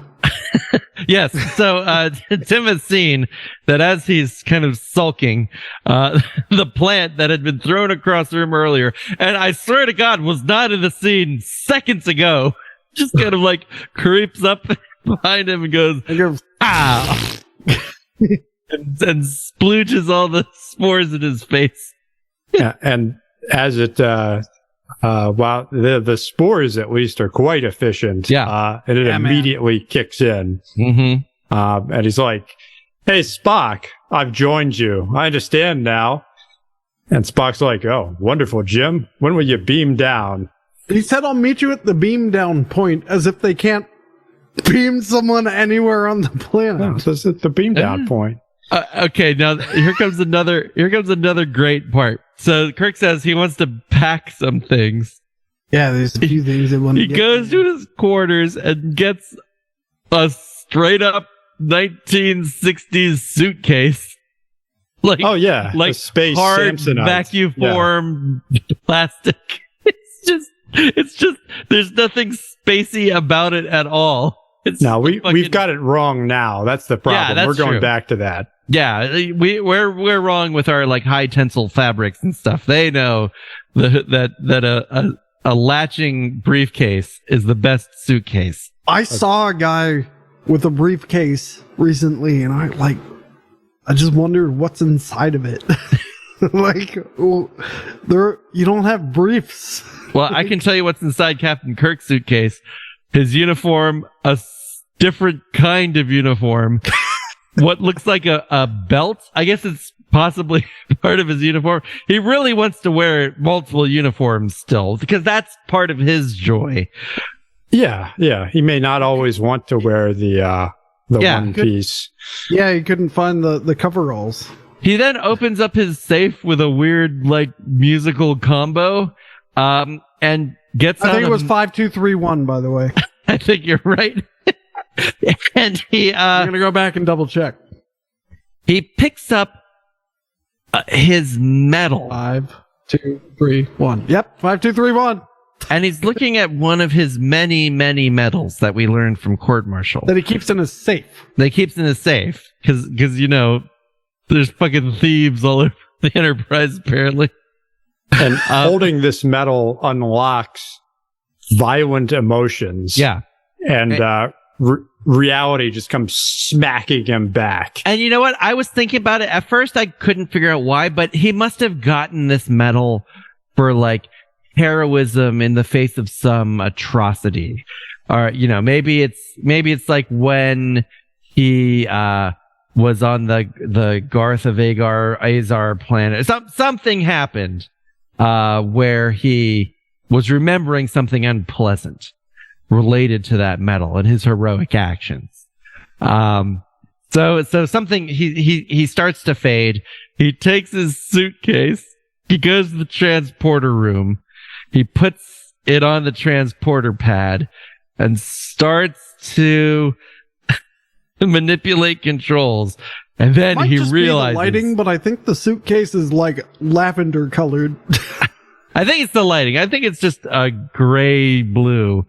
Yes. So Tim has seen that as he's kind of sulking, the plant that had been thrown across the room earlier, and I swear to God was not in the scene seconds ago, just kind of like creeps up behind him and goes, ah, and splooges all the spores in his face. Yeah, and as it wow, the spores at least are quite efficient. Yeah. And it immediately kicks in. Mm-hmm. And he's like, "Hey, Spock, I've joined you. I understand now." And Spock's like, "Oh, wonderful, Jim. When will you beam down?" He said, "I'll meet you at the beam down point," as if they can't beam someone anywhere on the planet. No, so it's at the beam down point. Okay, now here comes another great part. So Kirk says he wants to pack some things. Yeah, there's a few things that want to He goes to his quarters and gets a straight up 1960s suitcase. Like, oh yeah, like the space hard Samsonite. vacuum form plastic. It's just there's nothing spacey about it at all. No, we've got it wrong now. That's the problem. Yeah, that's We're going true. back to that. Yeah, we're wrong with our like high tensile fabrics and stuff. They know that a latching briefcase is the best suitcase. I saw a guy with a briefcase recently, and I just wondered what's inside of it. Like, well, you don't have briefs. Well, I can tell you what's inside Captain Kirk's suitcase. His uniform, a different kind of uniform. What looks like a belt. I guess it's possibly part of his uniform. He really wants to wear multiple uniforms still, because that's part of his joy. Yeah. He may not always want to wear the one piece. Yeah, he couldn't find the coveralls. He then opens up his safe with a weird, like, musical combo, and gets out. I think it was 5231, by the way. I think you're right. And I'm gonna go back and double check. He picks up his medal. 5, 2, 3, 1. Yep, 5231. And he's looking at one of his many, many medals that we learned from Court Martial. That he keeps in his safe. That he keeps in his safe. Because, there's fucking thieves all over the Enterprise, apparently. And holding this medal unlocks violent emotions. Yeah. And reality just comes smacking him back. And you know what? I was thinking about it. At first, I couldn't figure out why, but he must have gotten this medal for like heroism in the face of some atrocity. Or, maybe it's like when he was on the Garth of Azar planet. Something happened where he was remembering something unpleasant related to that medal and his heroic actions. So something he starts to fade. He takes his suitcase. He goes to the transporter room. He puts it on the transporter pad and starts to manipulate controls. And then he realizes, the lighting, but I think the suitcase is like lavender colored. I think it's the lighting. I think it's just a gray blue.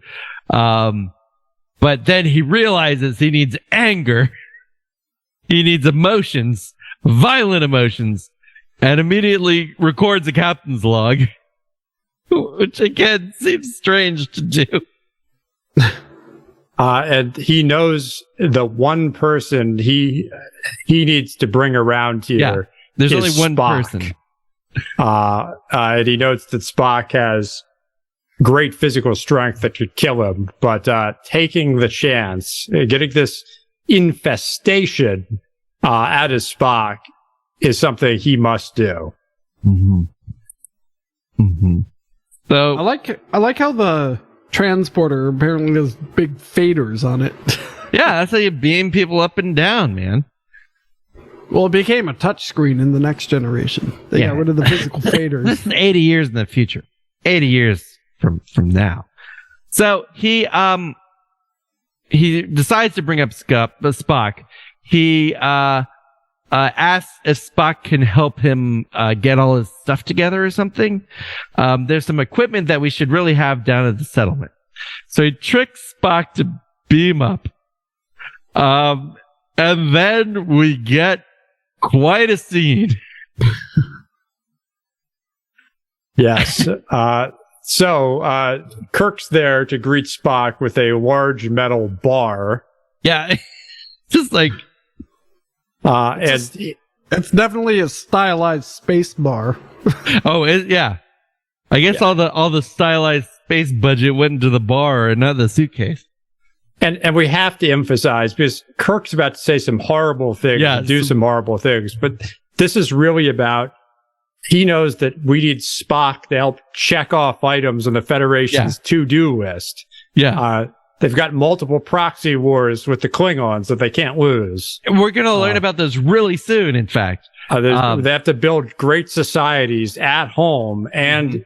But then he realizes he needs anger. He needs emotions, violent emotions, and immediately records a captain's log, which again seems strange to do. And he knows the one person he needs to bring around here. Yeah, there's only one Spock. person. And he notes that Spock has great physical strength that could kill him, but taking the chance, getting this infestation out of Spock is something he must do. Mm-hmm. Mm-hmm. So I like how the transporter apparently has big faders on it. yeah, that's how you beam people up and down, man. Well, it became a touchscreen in the next generation. They got rid of the physical faders. This is 80 years in the future. 80 years from now. So he decides to bring up Spock. He asks if Spock can help him get all his stuff together or something. There's some equipment that we should really have down at the settlement. So he tricks Spock to beam up. And then we get quite a scene. Yes. So Kirk's there to greet Spock with a large metal bar. Yeah. Just like... It's definitely a stylized space bar. Yeah. I guess all the stylized space budget went into the bar and not the suitcase. And we have to emphasize, because Kirk's about to say some horrible things, and do some horrible things, but this is really about, he knows that we need Spock to help check off items on the Federation's to-do list. Yeah. They've got multiple proxy wars with the Klingons that they can't lose. We're going to learn about those really soon, in fact. They have to build great societies at home and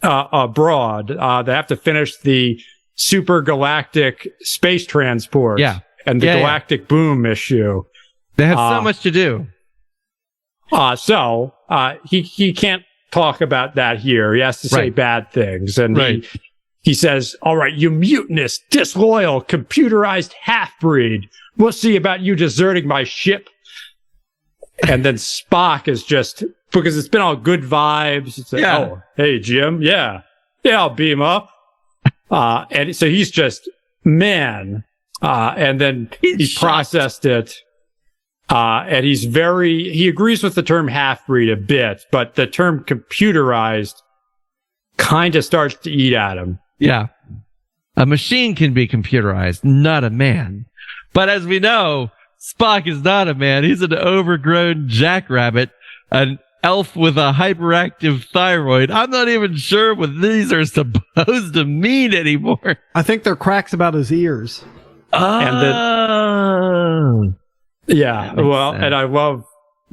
abroad. They have to finish the super galactic space transport and the galactic boom issue. They have so much to do. So he can't talk about that here. He has to say bad things. And he says, all right, you mutinous, disloyal, computerized half-breed. We'll see about you deserting my ship. And then Spock is just, because it's been all good vibes. It's like, oh, hey, Jim. Yeah, I'll beam up. And so he's just, man. And then he processed it. And he agrees with the term half-breed a bit, but the term computerized kind of starts to eat at him. Yeah. A machine can be computerized, not a man. But as we know, Spock is not a man. He's an overgrown jackrabbit, an elf with a hyperactive thyroid. I'm not even sure what these are supposed to mean anymore. I think they're cracks about his ears. And I love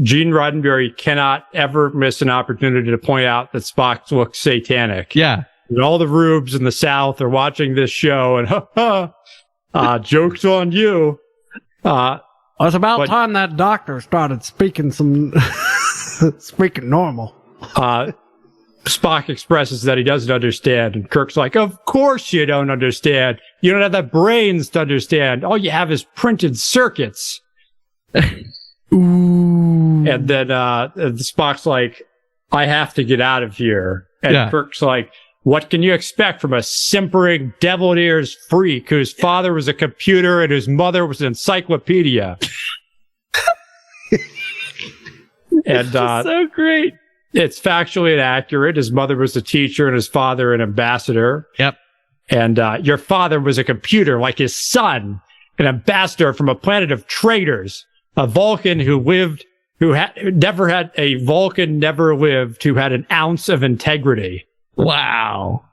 Gene Roddenberry cannot ever miss an opportunity to point out that Spock looks satanic. Yeah. And all the rubes in the South are watching this show and joke's on you. It's about time that doctor started speaking speaking normal. Spock expresses that he doesn't understand, and Kirk's like, of course you don't understand. You don't have the brains to understand. All you have is printed circuits. Ooh. And then Spock's like, I have to get out of here. And Kirk's like, what can you expect from a simpering, devil ears freak whose father was a computer and whose mother was an encyclopedia? And so great. It's factually inaccurate. His mother was a teacher and his father an ambassador. Yep. And your father was a computer like his son, an ambassador from a planet of traitors, a Vulcan who never had an ounce of integrity. Wow.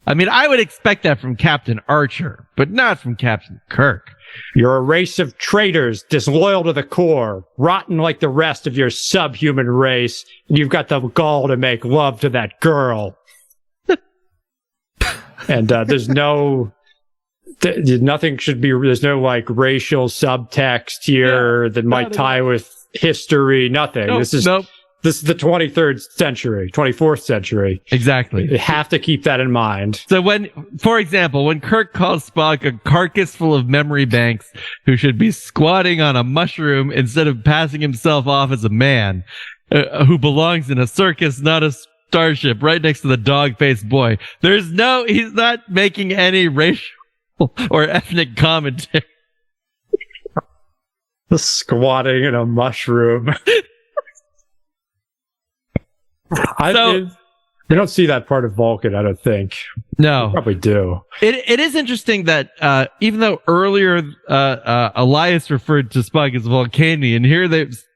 I mean, I would expect that from Captain Archer, but not from Captain Kirk. You're a race of traitors, disloyal to the core, rotten like the rest of your subhuman race, and you've got the gall to make love to that girl. And there's no like racial subtext here that might tie with history. Nothing. Nope, This is the 24th century. Exactly. You have to keep that in mind. So for example, when Kirk calls Spock a carcass full of memory banks who should be squatting on a mushroom instead of passing himself off as a man who belongs in a circus, not a starship, right next to the dog-faced boy, he's not making any racial or ethnic commentary. The squatting in a mushroom. You don't see that part of Vulcan, I don't think. No. You probably do. It is interesting that even though earlier Elias referred to Spock as Vulcanian, here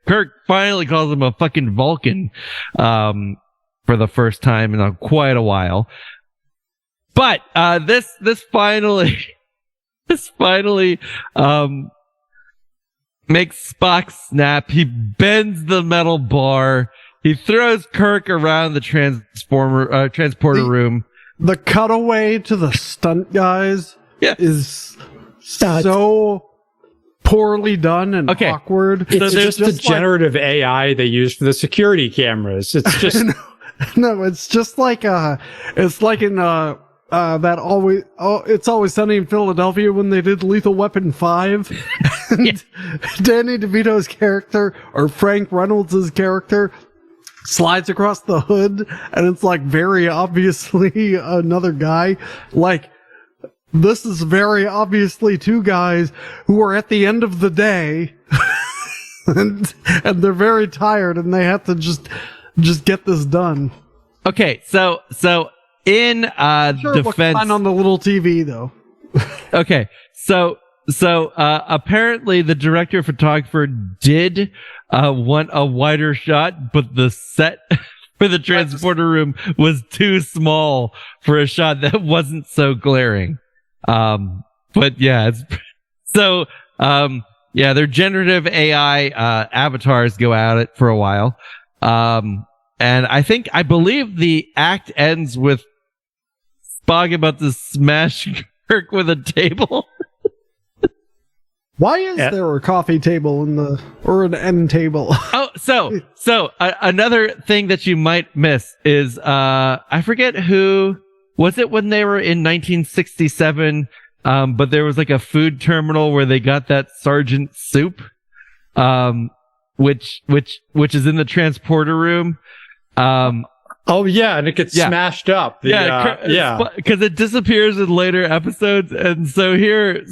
Kirk finally calls him a fucking Vulcan for the first time in quite a while. But this finally makes Spock snap. He bends the metal bar. He throws Kirk around the transporter room. The cutaway to the stunt guys is so poorly done and awkward. It's just the generative AI they use for the security cameras. It's just no, it's just like it's like in It's Always Sunny in Philadelphia when they did Lethal Weapon 5. And Danny DeVito's character, or Frank Reynolds' character, slides across the hood, and it's like very obviously another guy. Like, this is very obviously two guys who are at the end of the day, and they're very tired, and they have to just get this done. Okay, so in defense, fun on the little TV though. Okay, so apparently the director of photographer did want a wider shot, but the set for the transporter room was too small for a shot that wasn't so glaring. But yeah, their generative AI avatars go at it for a while. And I believe the act ends with Spock about to smash Kirk with a table. Why is there a coffee table or an end table? Oh, so another thing that you might miss is, I forget who, was it when they were in 1967? But there was like a food terminal where they got that Sergeant soup, which is in the transporter room. Oh yeah, and it gets smashed up. Because it disappears in later episodes, and so here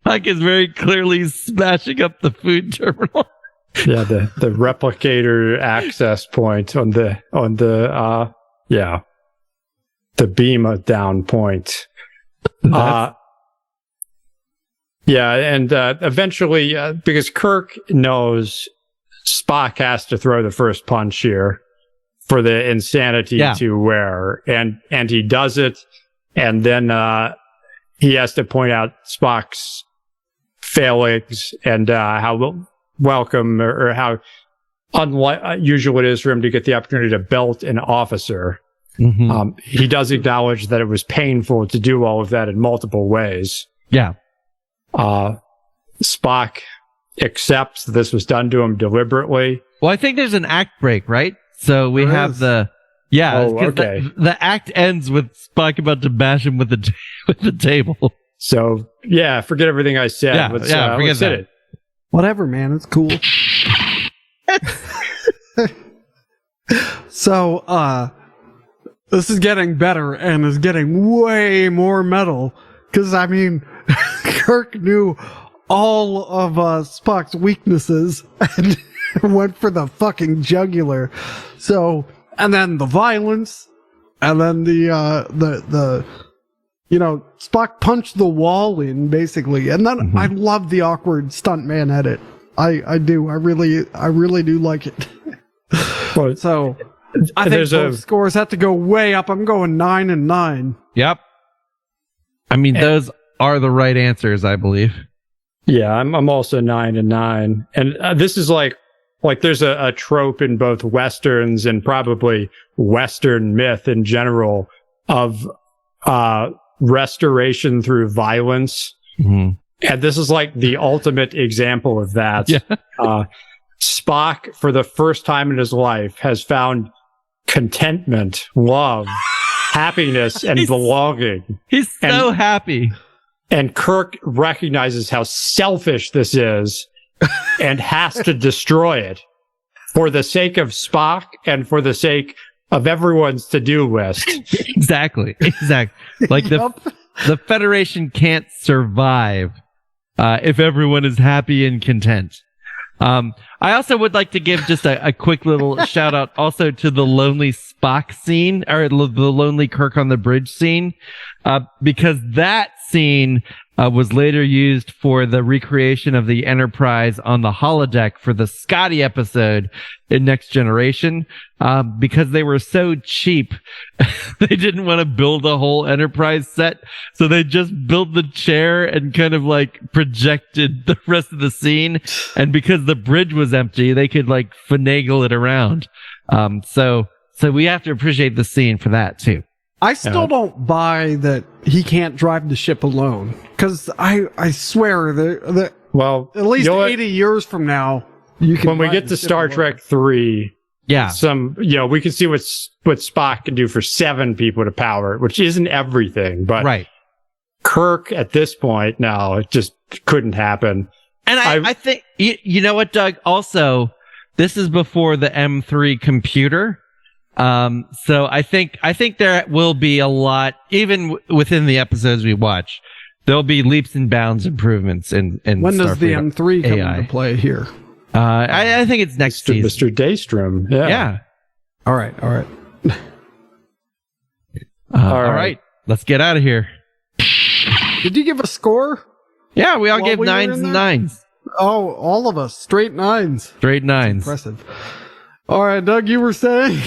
Spock is very clearly smashing up the food terminal. Yeah, the replicator access point on the beam down point. Eventually, because Kirk knows Spock has to throw the first punch here for the insanity to wear, and he does it, and then he has to point out Spock's failings and how welcome or how unusual it is for him to get the opportunity to belt an officer. Mm-hmm. He does acknowledge that it was painful to do all of that in multiple ways. Yeah. Spock accepts that this was done to him deliberately. Well, I think there's an act break, right? So we have the the act ends with Spock about to bash him with the table. So yeah, forget everything I said. Let's hit it. Whatever, man, it's cool. So This is getting better and is getting way more metal. Because, I mean, Kirk knew all of Spock's weaknesses and went for the fucking jugular. So, and then the violence, and then the Spock punched the wall in, basically. And then I love the awkward stuntman edit. I do. I really do like it. Well, So, I think both scores have to go way up. I'm going 9 and 9. Yep. I mean, those are the right answers, I believe. Yeah, I'm also 9 and 9. And this is like there's a trope in both Westerns and probably Western myth in general of restoration through violence. Mm-hmm. And this is like the ultimate example of that. Yeah. Spock, for the first time in his life, has found contentment, love, happiness, and belonging. He's so happy. And Kirk recognizes how selfish this is and has to destroy it for the sake of Spock and for the sake of everyone's to-do list. Exactly. Like the Federation can't survive if everyone is happy and content. I also would like to give just a quick little shout out also to the lonely Spock scene, or the lonely Kirk on the bridge scene, because that scene was later used for the recreation of the Enterprise on the holodeck for the Scotty episode in Next Generation, because they were so cheap. They didn't want to build a whole Enterprise set, so they just built the chair and kind of like projected the rest of the scene. And because the bridge was empty, they could like finagle it around. So we have to appreciate the scene for that too. I still don't buy that he can't drive the ship alone. Because I swear that at least 80 years from now, you can. When we get to Star Trek 3, we can see what Spock can do for 7 people to power it, which isn't everything, but right. Kirk at this point, no, it just couldn't happen. And I think you know what, Doug. Also, this is before the M3 computer. So I think there will be a lot, even within the episodes we watch, there'll be leaps and bounds improvements in when does the Starfleet M3 come AI. into play here? I think it's next season. Mr. Daystrom. Yeah. All right. All right. Let's get out of here. Did you give a score? Yeah, we all gave 9s and 9s. Oh, all of us. Straight 9s. Straight 9s. Impressive. All right, Doug, you were saying?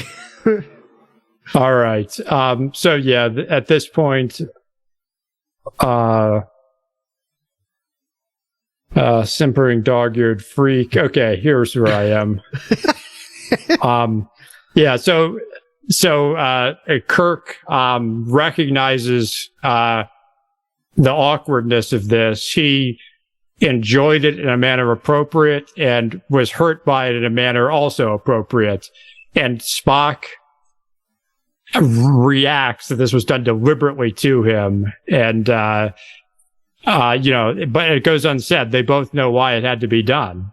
All right. So yeah, at this point, simpering dog-eared freak. Okay, here's where I am. Yeah. So Kirk recognizes the awkwardness of this. He enjoyed it in a manner appropriate and was hurt by it in a manner also appropriate. And Spock reacts that this was done deliberately to him. And, but it goes unsaid. They both know why it had to be done.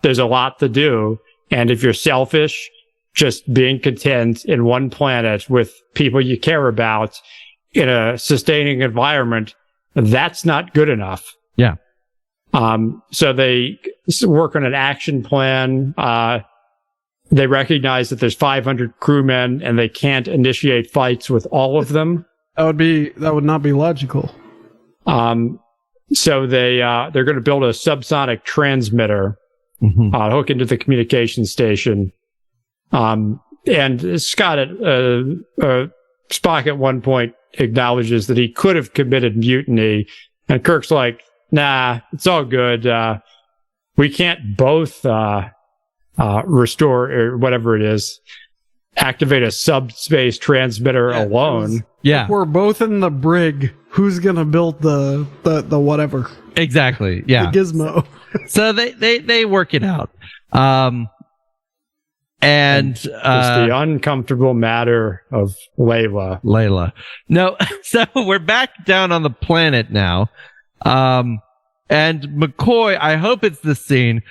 There's a lot to do. And if you're selfish, just being content in one planet with people you care about in a sustaining environment, that's not good enough. Yeah. So they work on an action plan. They recognize that there's 500 crewmen and they can't initiate fights with all of them. That would not be logical. So they're going to build a subsonic transmitter, hook into the communication station. And Spock at one point acknowledges that he could have committed mutiny, and Kirk's like, nah, it's all good. We can't both, restore or whatever it is, activate a subspace transmitter alone. Yeah. If we're both in the brig, who's gonna build the whatever? Exactly. Yeah. The gizmo. So they work it out. And it's the uncomfortable matter of Layla. No, so we're back down on the planet now. And McCoy, I hope it's this scene,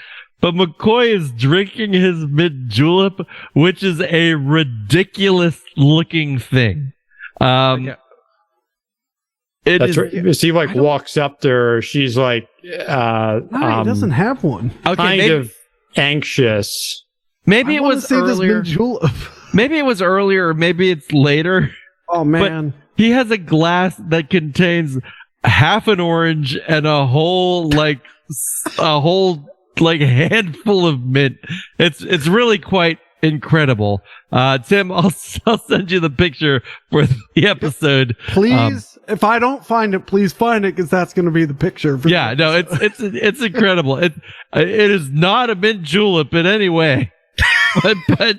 but McCoy is drinking his mint julep, which is a ridiculous looking thing. Okay. That's right. She like walks up to her. She's like, No, he doesn't have one. Okay, kind of anxious. maybe I it wanna was see this earlier. mint julep. Maybe it was earlier, or maybe it's later. Oh man. He has a glass that contains half an orange and a whole handful of mint. It's really quite incredible. Tim, I'll send you the picture for the episode. Please, if I don't find it, please find it, because that's going to be the picture. For Yeah, no, it's incredible. It is not a mint julep in any way, but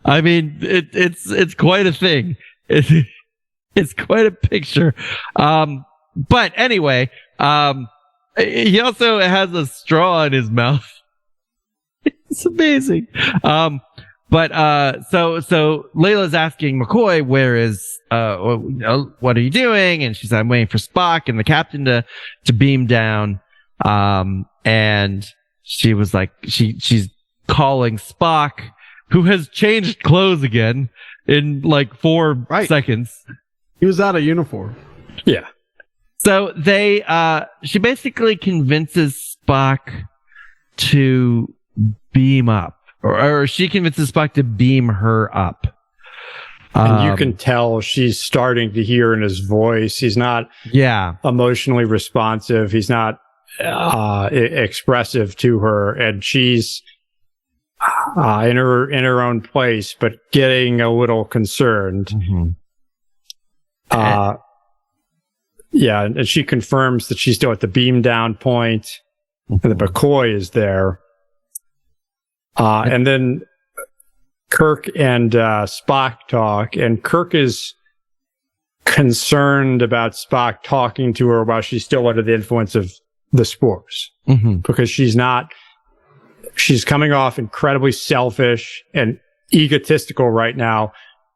I mean, it's quite a thing. It's quite a picture. But anyway, he also has a straw in his mouth. It's amazing. So Layla's asking McCoy, where is, what are you doing? And she said, I'm waiting for Spock and the captain to beam down. And she was like, she's calling Spock, who has changed clothes again in like 4 seconds. He was out of uniform. Yeah. So she basically convinces Spock to beam up, or she convinces Spock to beam her up. And you can tell she's starting to hear in his voice. He's not emotionally responsive. He's not expressive to her, and she's in her own place, but getting a little concerned. Mm-hmm. Yeah, and she confirms that she's still at the beam down point, and the McCoy is there. And then Kirk and Spock talk, and Kirk is concerned about Spock talking to her while she's still under the influence of the spores, because she's coming off incredibly selfish and egotistical right now.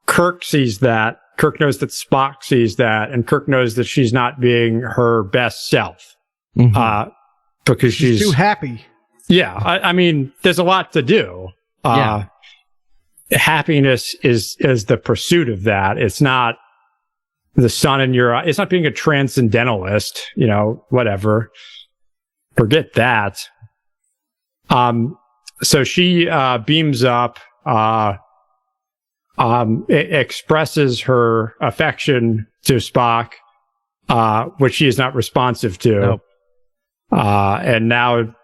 Kirk sees that. Kirk knows that Spock sees that, and Kirk knows that she's not being her best self, because she's too happy. Yeah, I mean, there's a lot to do. Happiness is the pursuit of that. It's not the sun in your eye. It's not being a transcendentalist, whatever. Forget that. So she beams up, expresses her affection to Spock, which she is not responsive to. Nope. And now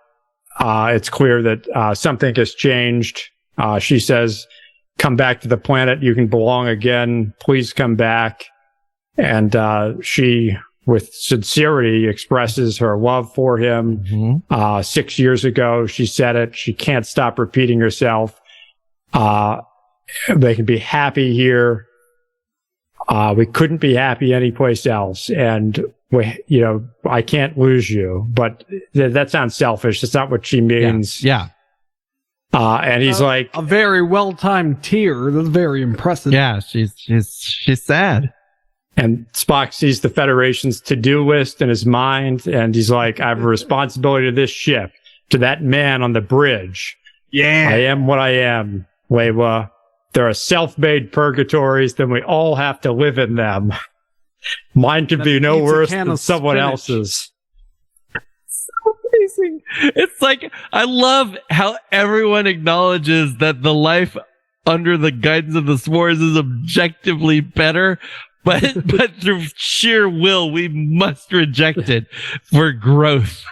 it's clear that something has changed. She says, come back to the planet. You can belong again. Please come back. And she, with sincerity, expresses her love for him. 6 years ago, she said it. She can't stop repeating herself. They can be happy here. We couldn't be happy anyplace else. And I can't lose you, but that sounds selfish. That's not what she means. Yeah. And he's like, a very well-timed tear. That's very impressive. Yeah, she's sad. And Spock sees the Federation's to-do list in his mind, and he's like, I have a responsibility to this ship, to that man on the bridge. Yeah. I am what I am, Layla. There are self-made purgatories, then we all have to live in them. Mine could be no worse than someone else's. So amazing. It's like, I love how everyone acknowledges that the life under the guidance of the spores is objectively better, but through sheer will, we must reject it for growth.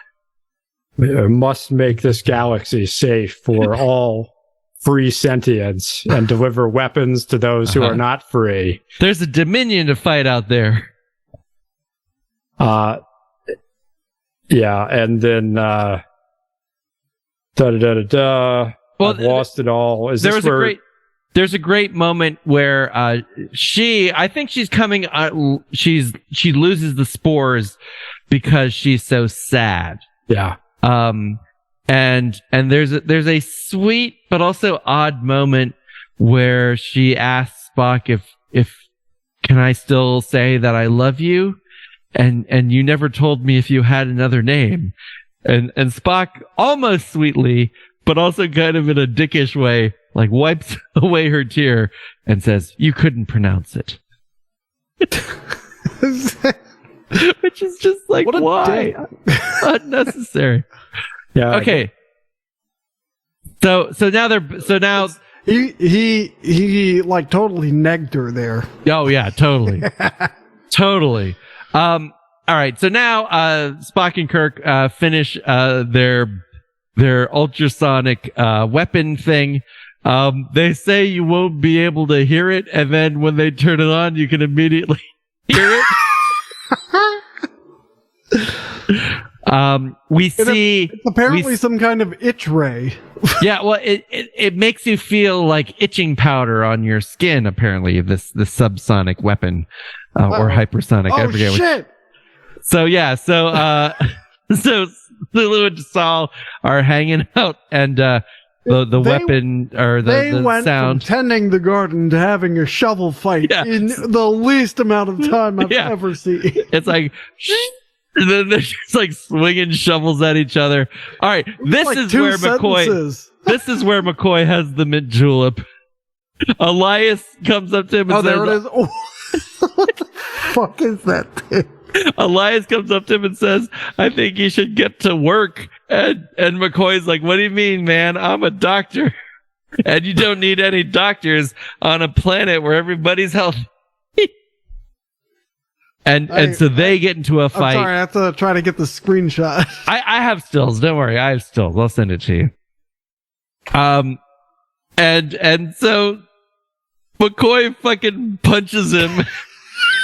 We must make this galaxy safe for all free sentience and deliver weapons to those who are not free. There's a Dominion to fight out there. Yeah, and then Well, I've lost it all. There's a great moment where I think she's coming she loses the spores because she's so sad. Yeah. And there's a sweet but also odd moment where she asks Spock if can I still say that I love you, and you never told me if you had another name, And Spock almost sweetly, but also kind of in a dickish way, like wipes away her tear and says, "You couldn't pronounce it." Which is just like, What a why? Unnecessary. Yeah. Okay. So now he like totally negged her there. oh yeah, totally. Totally. All right. So now Spock and Kirk finish their ultrasonic weapon thing. They say you won't be able to hear it, and then when they turn it on, you can immediately hear it. We see It's apparently some kind of itch ray. yeah, well, it makes you feel like itching powder on your skin. Apparently, this subsonic weapon or hypersonic. I forget shit! So Lulu and Saul are hanging out, and the weapon or They the went sound. from tending the garden to having a shovel fight in the least amount of time I've Yeah. ever seen. It's like. And then they're just like swinging shovels at each other. All right, this Like is two where McCoy. sentences. This is where McCoy has the mint julep. Elias comes up to him and Oh, says, there it is. Oh, what the fuck is that thing? Elias comes up to him and says, "I think you should get to work." And McCoy's like, "What do you mean, man? I'm a doctor. And you don't need any doctors on a planet where everybody's healthy." And so they get into a I'm fight. sorry, I have to try to get the screenshot. I have stills. Don't worry. I have stills. I'll send it to you. And so McCoy fucking punches him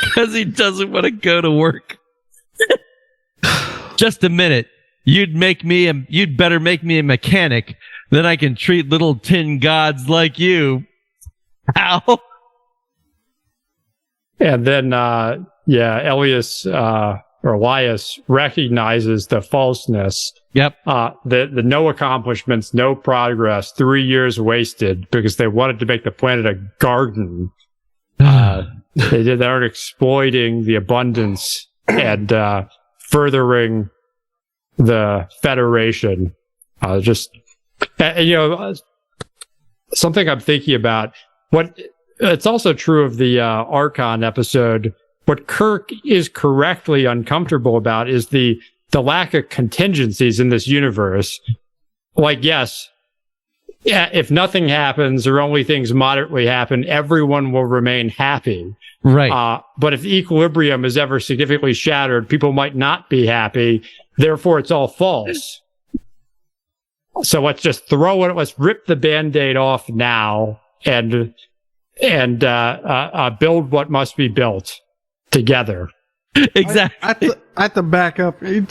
because he doesn't want to go to work. Just a minute. You'd better make me a mechanic. Then I can treat little tin gods like you. Ow. And then, Elias recognizes the falseness. Yep. The no accomplishments, no progress, 3 years wasted because they wanted to make the planet a garden. They aren't exploiting the abundance and furthering the Federation. Something I'm thinking about. It's also true of the Archon episode. What Kirk is correctly uncomfortable about is the lack of contingencies in this universe. Like, yes, if nothing happens or only things moderately happen, everyone will remain happy. Right. But if the equilibrium is ever significantly shattered, people might not be happy. Therefore, it's all false. So let's just throw it. Let's rip the Band-Aid off now and build what must be built together. Exactly. I have to back up. He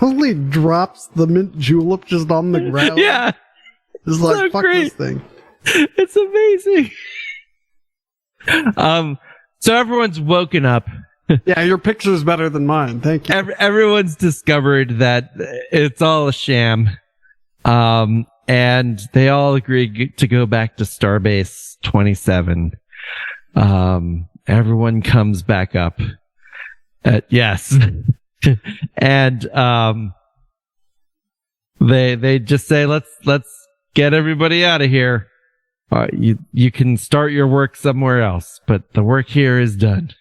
only drops the mint julep just on the ground. Yeah. It's like, so fuck great. this thing. It's amazing. So everyone's woken up. Yeah, your picture's better than mine. Thank you. Everyone's discovered that it's all a sham. And they all agree to go back to Starbase 27. Everyone comes back up. Yes. And, they just say, let's get everybody out of here. You can start your work somewhere else, but the work here is done.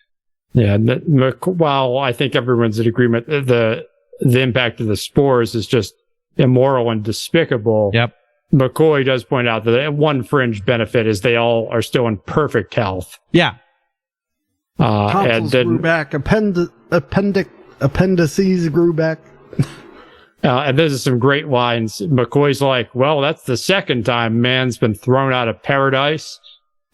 Yeah. While I think everyone's in agreement, the impact of the spores is just immoral and despicable. Yep. McCoy does point out that one fringe benefit is they all are still in perfect health. Yeah. And then grew back. Appendices grew back. and there's some great lines. McCoy's like, "Well, that's the second time man's been thrown out of paradise."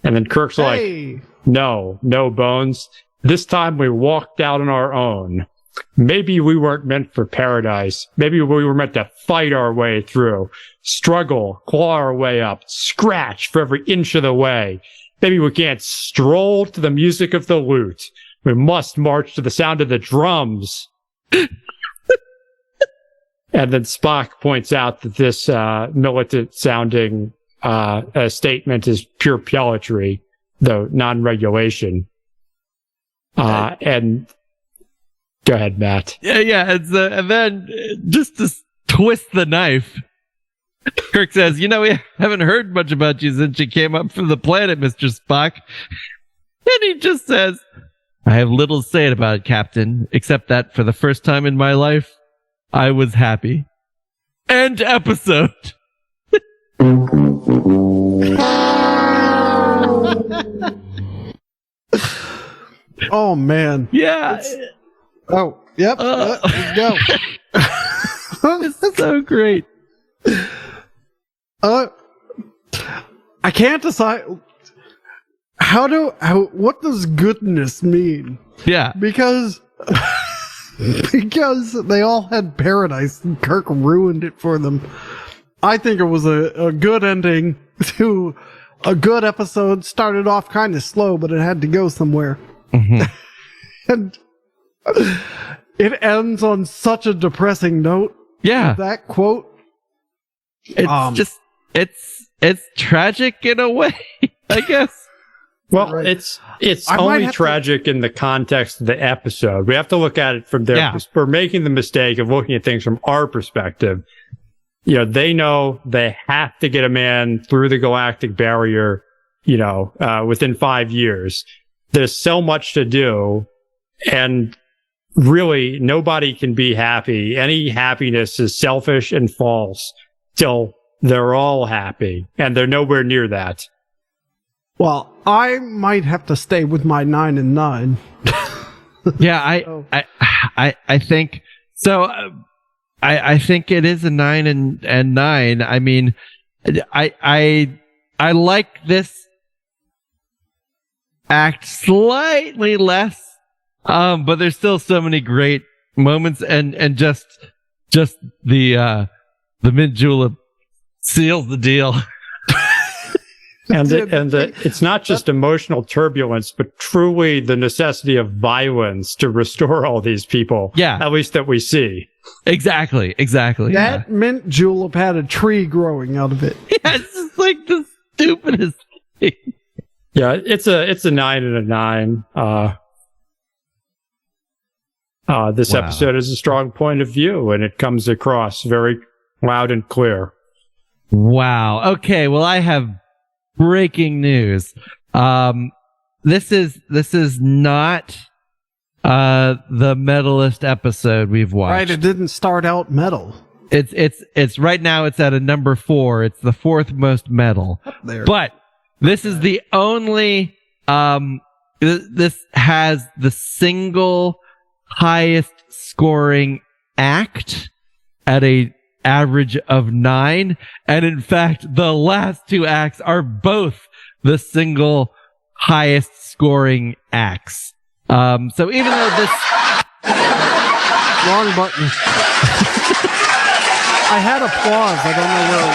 And then Kirk's like, "No bones. This time we walked out on our own. Maybe we weren't meant for paradise. Maybe we were meant to fight our way through, struggle, claw our way up, scratch for every inch of the way. Maybe we can't stroll to the music of the lute. We must march to the sound of the drums." And then Spock points out that this militant sounding statement is pure pulletry, though non-regulation. And Go ahead, Matt. Yeah. And then just to twist the knife, Kirk says, we haven't heard much about you since you came up from the planet, Mr. Spock. And he just says, I have little to say about it, Captain, except that for the first time in my life, I was happy. End episode. Oh, man. Yeah. Oh, yep. Let's go. It's so great. I can't decide. What does goodness mean? Yeah. Because they all had paradise and Kirk ruined it for them. I think it was a good ending to a good episode. Started off kind of slow, but it had to go somewhere. Mm-hmm. And it ends on such a depressing note. Yeah. That quote. It's it's tragic in a way, I guess. Well, right. it's only tragic in the context of the episode. We have to look at it from their. Yeah. We're making the mistake of looking at things from our perspective. They know they have to get a man through the galactic barrier. Within 5 years. There's so much to do, and really nobody can be happy. Any happiness is selfish and false till they're all happy, and they're nowhere near that. Well, I might have to stay with my 9 and 9. Yeah, I think so. I think it is a 9 and 9. I mean, I like this act slightly less, but there's still so many great moments, and just the mint julep seals the deal. And it's not just emotional turbulence, but truly the necessity of violence to restore all these people. Yeah. At least that we see. Exactly. That mint julep had a tree growing out of it. Yeah, it's just like the stupidest thing. Yeah, it's a 9 and a 9. This episode is a strong point of view, and it comes across very loud and clear. Wow. Okay. Well, I have breaking news. This is not the Metalist episode we've watched. Right, it didn't start out metal. It's right now it's at a number 4. It's the 4th most metal. Up there. But this is the only this has the single highest scoring act at a average of 9, and in fact the last 2 acts are both the single highest scoring acts. So even though this wrong button. I had applause. I don't know where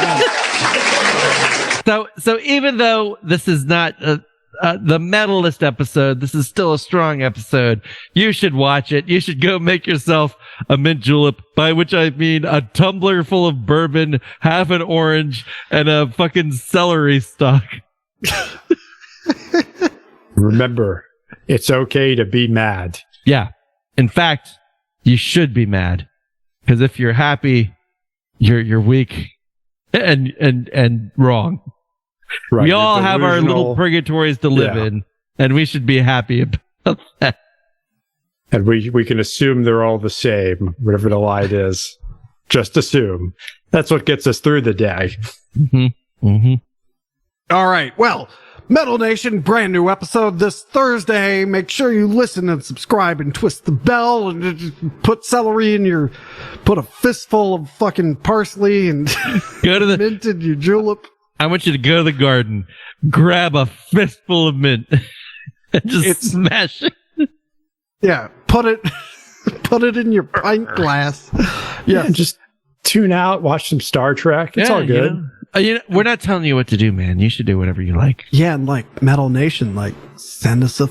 it went. So even though this is not the Metalist episode, this is still a strong episode. You should watch it. You should go make yourself a mint julep, by which I mean a tumbler full of bourbon, half an orange, and a fucking celery stalk. Remember, it's okay to be mad. Yeah. In fact, you should be mad, because if you're happy, you're weak and wrong. Right. We all have our little purgatories to live in, and we should be happy about that. And we can assume they're all the same, whatever the line is. Just assume. That's what gets us through the day. Mm-hmm. Mm-hmm. All right. Well, Metal Nation, brand new episode this Thursday. Make sure you listen and subscribe and twist the bell and put celery in your, put a fistful of fucking parsley and go to the mint in your julep. I want you to go to the garden, grab a fistful of mint, and just smash it. Yeah, put it in your pint glass. Yeah, just tune out, watch some Star Trek. It's all good. We're not telling you what to do, man. You should do whatever you like. Yeah, and like Metal Nation, like send us a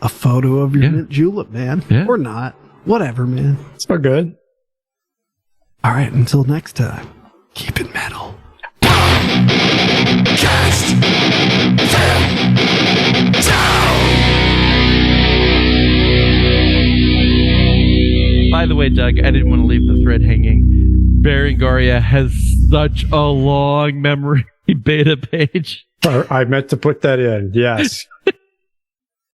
photo of your mint julep, man. Yeah. Or not. Whatever, man. It's all good. All right, until next time, keep it metal. Cast them down. way, Doug, I didn't want to leave the thread hanging. Berengaria has such a long memory beta page. I meant to put that in. Yes.